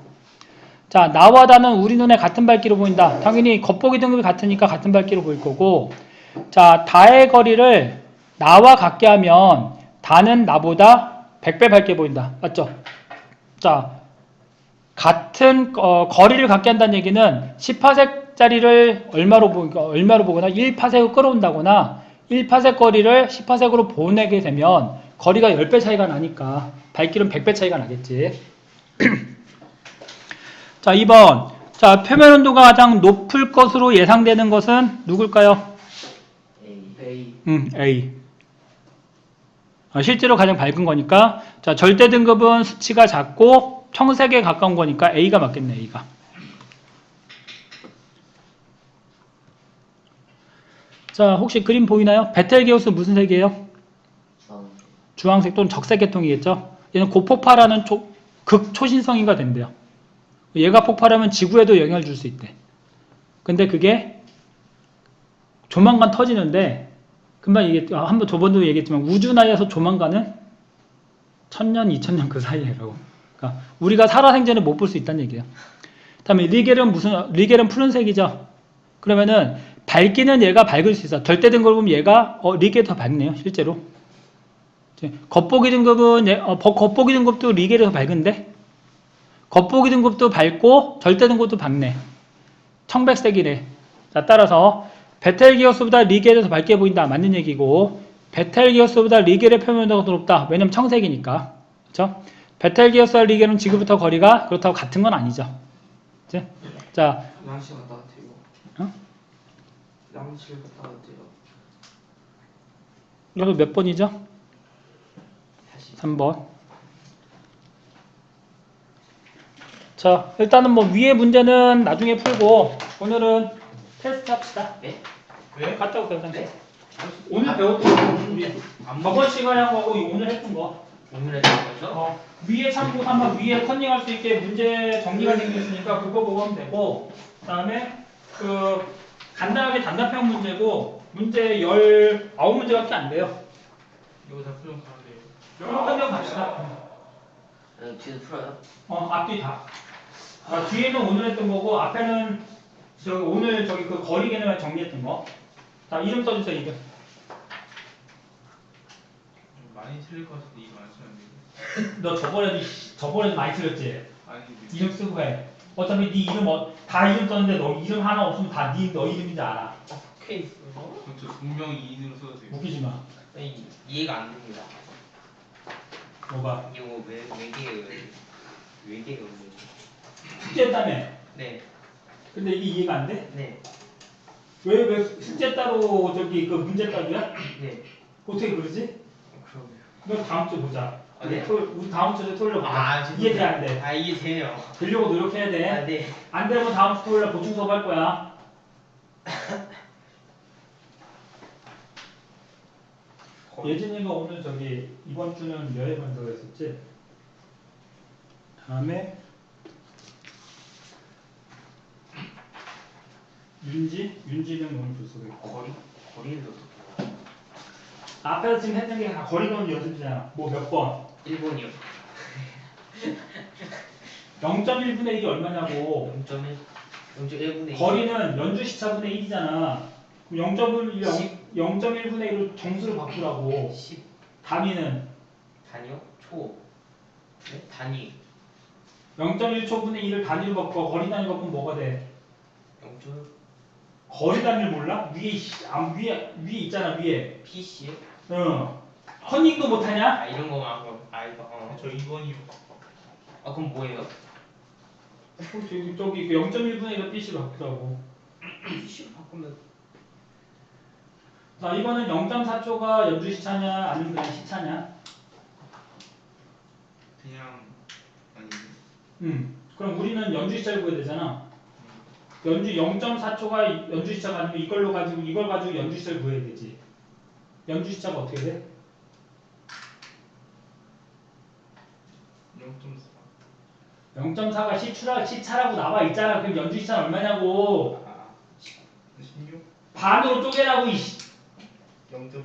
자, 나와 다는 우리 눈에 같은 밝기로 보인다. 당연히 겉보기 등급이 같으니까 같은 밝기로 보일 거고. 자, 다의 거리를 나와 같게 하면 다는 나보다 100배 밝게 보인다. 맞죠? 자, 같은 거리를 갖게 한다는 얘기는 10파섹짜리를 얼마로 보거나 1파섹을 끌어온다거나 1파섹 거리를 10파섹으로 보내게 되면 거리가 10배 차이가 나니까 밝기는 100배 차이가 나겠지. 자, 2번. 자, 표면 온도가 가장 높을 것으로 예상되는 것은 누굴까요? A. A. 실제로 가장 밝은 거니까. 자, 절대 등급은 수치가 작고 청색에 가까운 거니까 A가 맞겠네, A가. 자, 혹시 그림 보이나요? 베텔게우스 무슨 색이에요? 주황색 또는 적색 계통이겠죠? 얘는 고폭파라는 극초신성인가 된대요. 얘가 폭발하면 지구에도 영향을 줄 수 있대. 근데 그게 조만간 터지는데, 금방 한번 저번도 얘기했지만 우주나에서 조만간은 1000년, 2000년 그 사이에라고. 그러니까 우리가 살아생전에 못 볼 수 있다는 얘기예요. 다음에 리겔은 푸른색이죠. 그러면은 밝기는 얘가 밝을 수 있어. 절대 등급을 보면 얘가 리겔이 더 밝네요, 실제로. 겉보기 등급은 겉보기 등급도 리겔이 더 밝은데 겉보기 등급도 밝고 절대 등급도 밝네. 청백색이래. 자, 따라서 베텔기우스보다 리겔이 더 밝게 보인다. 맞는 얘기고 베텔기우스보다 리겔의 표면도가 더 높다. 왜냐면 청색이니까. 그렇죠? 베텔기우스와 리겔은 지구부터 거리가 그렇다고 같은 건 아니죠. 그치? 자, 양식 갔다 왔대요. 어? 양식 갔다 왔대요. 이거 몇 번이죠? 3번. 자, 일단은 뭐 위에 문제는 나중에 풀고 오늘은 테스트 합시다. 네? 갔다 올게요, 잠시. 네? 오늘 배웠던 거 우리 저번 시간에 한 거고 오늘 했던 거. 오늘 했던 거죠? 위에 참고 한번 위에 컨닝할 수 있게 문제 정리가 되어 있으니까 그거 보고 하면 되고, 그다음에 그 간단하게 단답형 문제고 문제 19문제밖에 안 돼요. 이거 다 풀면 가면 돼요. 이거 컨닝 갑시다. 뒤에서 풀어요? 앞뒤 다. 뒤에는 오늘 했던 거고 앞에는 오늘 그 거리 개념을 정리했던 거. 자, 이름 써주세요, 이름. 많이 틀릴 것 같은데 이거 안 쓰면 안 돼요. 너 저번에도 많이 틀렸지? 아니 이름 쓰고 해. 어차피 네 이름 다 이름 썼는데 너 이름 하나 없으면 다 너 이름인지 알아. 케이스. 저 분명히 이인으로 써도 돼요. 웃기지 마. 이해가 안 됩니다. 뭐가? 이거 외계어. 숙제했다며. 네. 근데 이게 이해가 안 돼? 네. 왜 숙제 따로 그 문제 따로야? 네. 어떻게 그러지? 그러게요. 너 다음 주 보자. 네? 우리 다음 주에 토요일에 보자. 죄송해요. 이해돼 안 돼? 이해돼요. 되려고 노력해야 돼. 네. 안 되면 다음 주 토요일에 보충 수업 할 거야. 예진이가 오늘 이번 주는 여행 간다고 했었지? 다음에 윤지는 오늘 불쏘고 있고. 거리를 어떻게 앞에서 지금 했던 게 다 거리 가는 연습이잖아. 뭐 몇 번? 1번이요. 0.1분의 1이 얼마냐고. 0.1분의 2. 거리는 연주 시차분의 1이잖아. 그럼 0.1분의 1로 정수를 바꾸라고. 10 단위는 단위요? 초. 네? 단위. 0.1초분의 1을 단위로 바꿔. 거리 단위 바꾸면 뭐가 돼? 0. 거리 단위를 몰라? 위에 있잖아, 위에. PC요? 응. 컨닝도 못하냐? 이런 거만 그럼. 이거. 저 2번이요. 그럼 뭐예요? 저기 0.1분의 1을 PC로 바꾸라고. PC로 바꾸면 자, 이거는 0.4초가 연주 시차냐, 아니면 그냥 시차냐? 그냥 그럼 우리는 연주 시차를 구해야 되잖아. 연주 0.4초가 연주 시차가 아니면 이걸 가지고 연주 시차를 구해야 되지. 연주 시차가 어떻게 돼? 0.4. 0.4가 시차라고 나와 있잖아. 그럼 연주 시차는 얼마냐고. 아, 16? 반으로 쪼개라고 이씨. 0.2.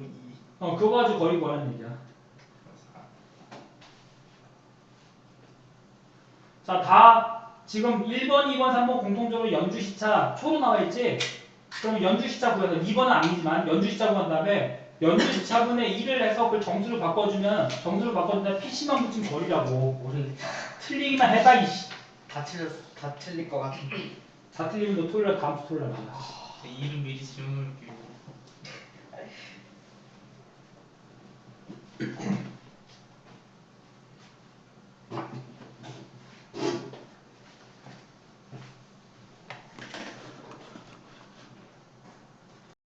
그거 가지고 거리 구하는 얘기야. 4. 자, 다 지금 1번, 2번, 3번 공통적으로 연주 시차 초로 나와 있지? 그럼 연주 시차 구해서 2번은 아니지만 연주 시차 구한 다음에 연주 시차분의 1을 해서 그 정수를 바꿔주면 PC만 붙인 거리라고. 우리 틀리기만 해봐 이씨. 다 틀릴 것 같은데. 다 틀리면 너 토요일 날 다음 주 토요일 날 만나. 이름 미리 지워놓을게요.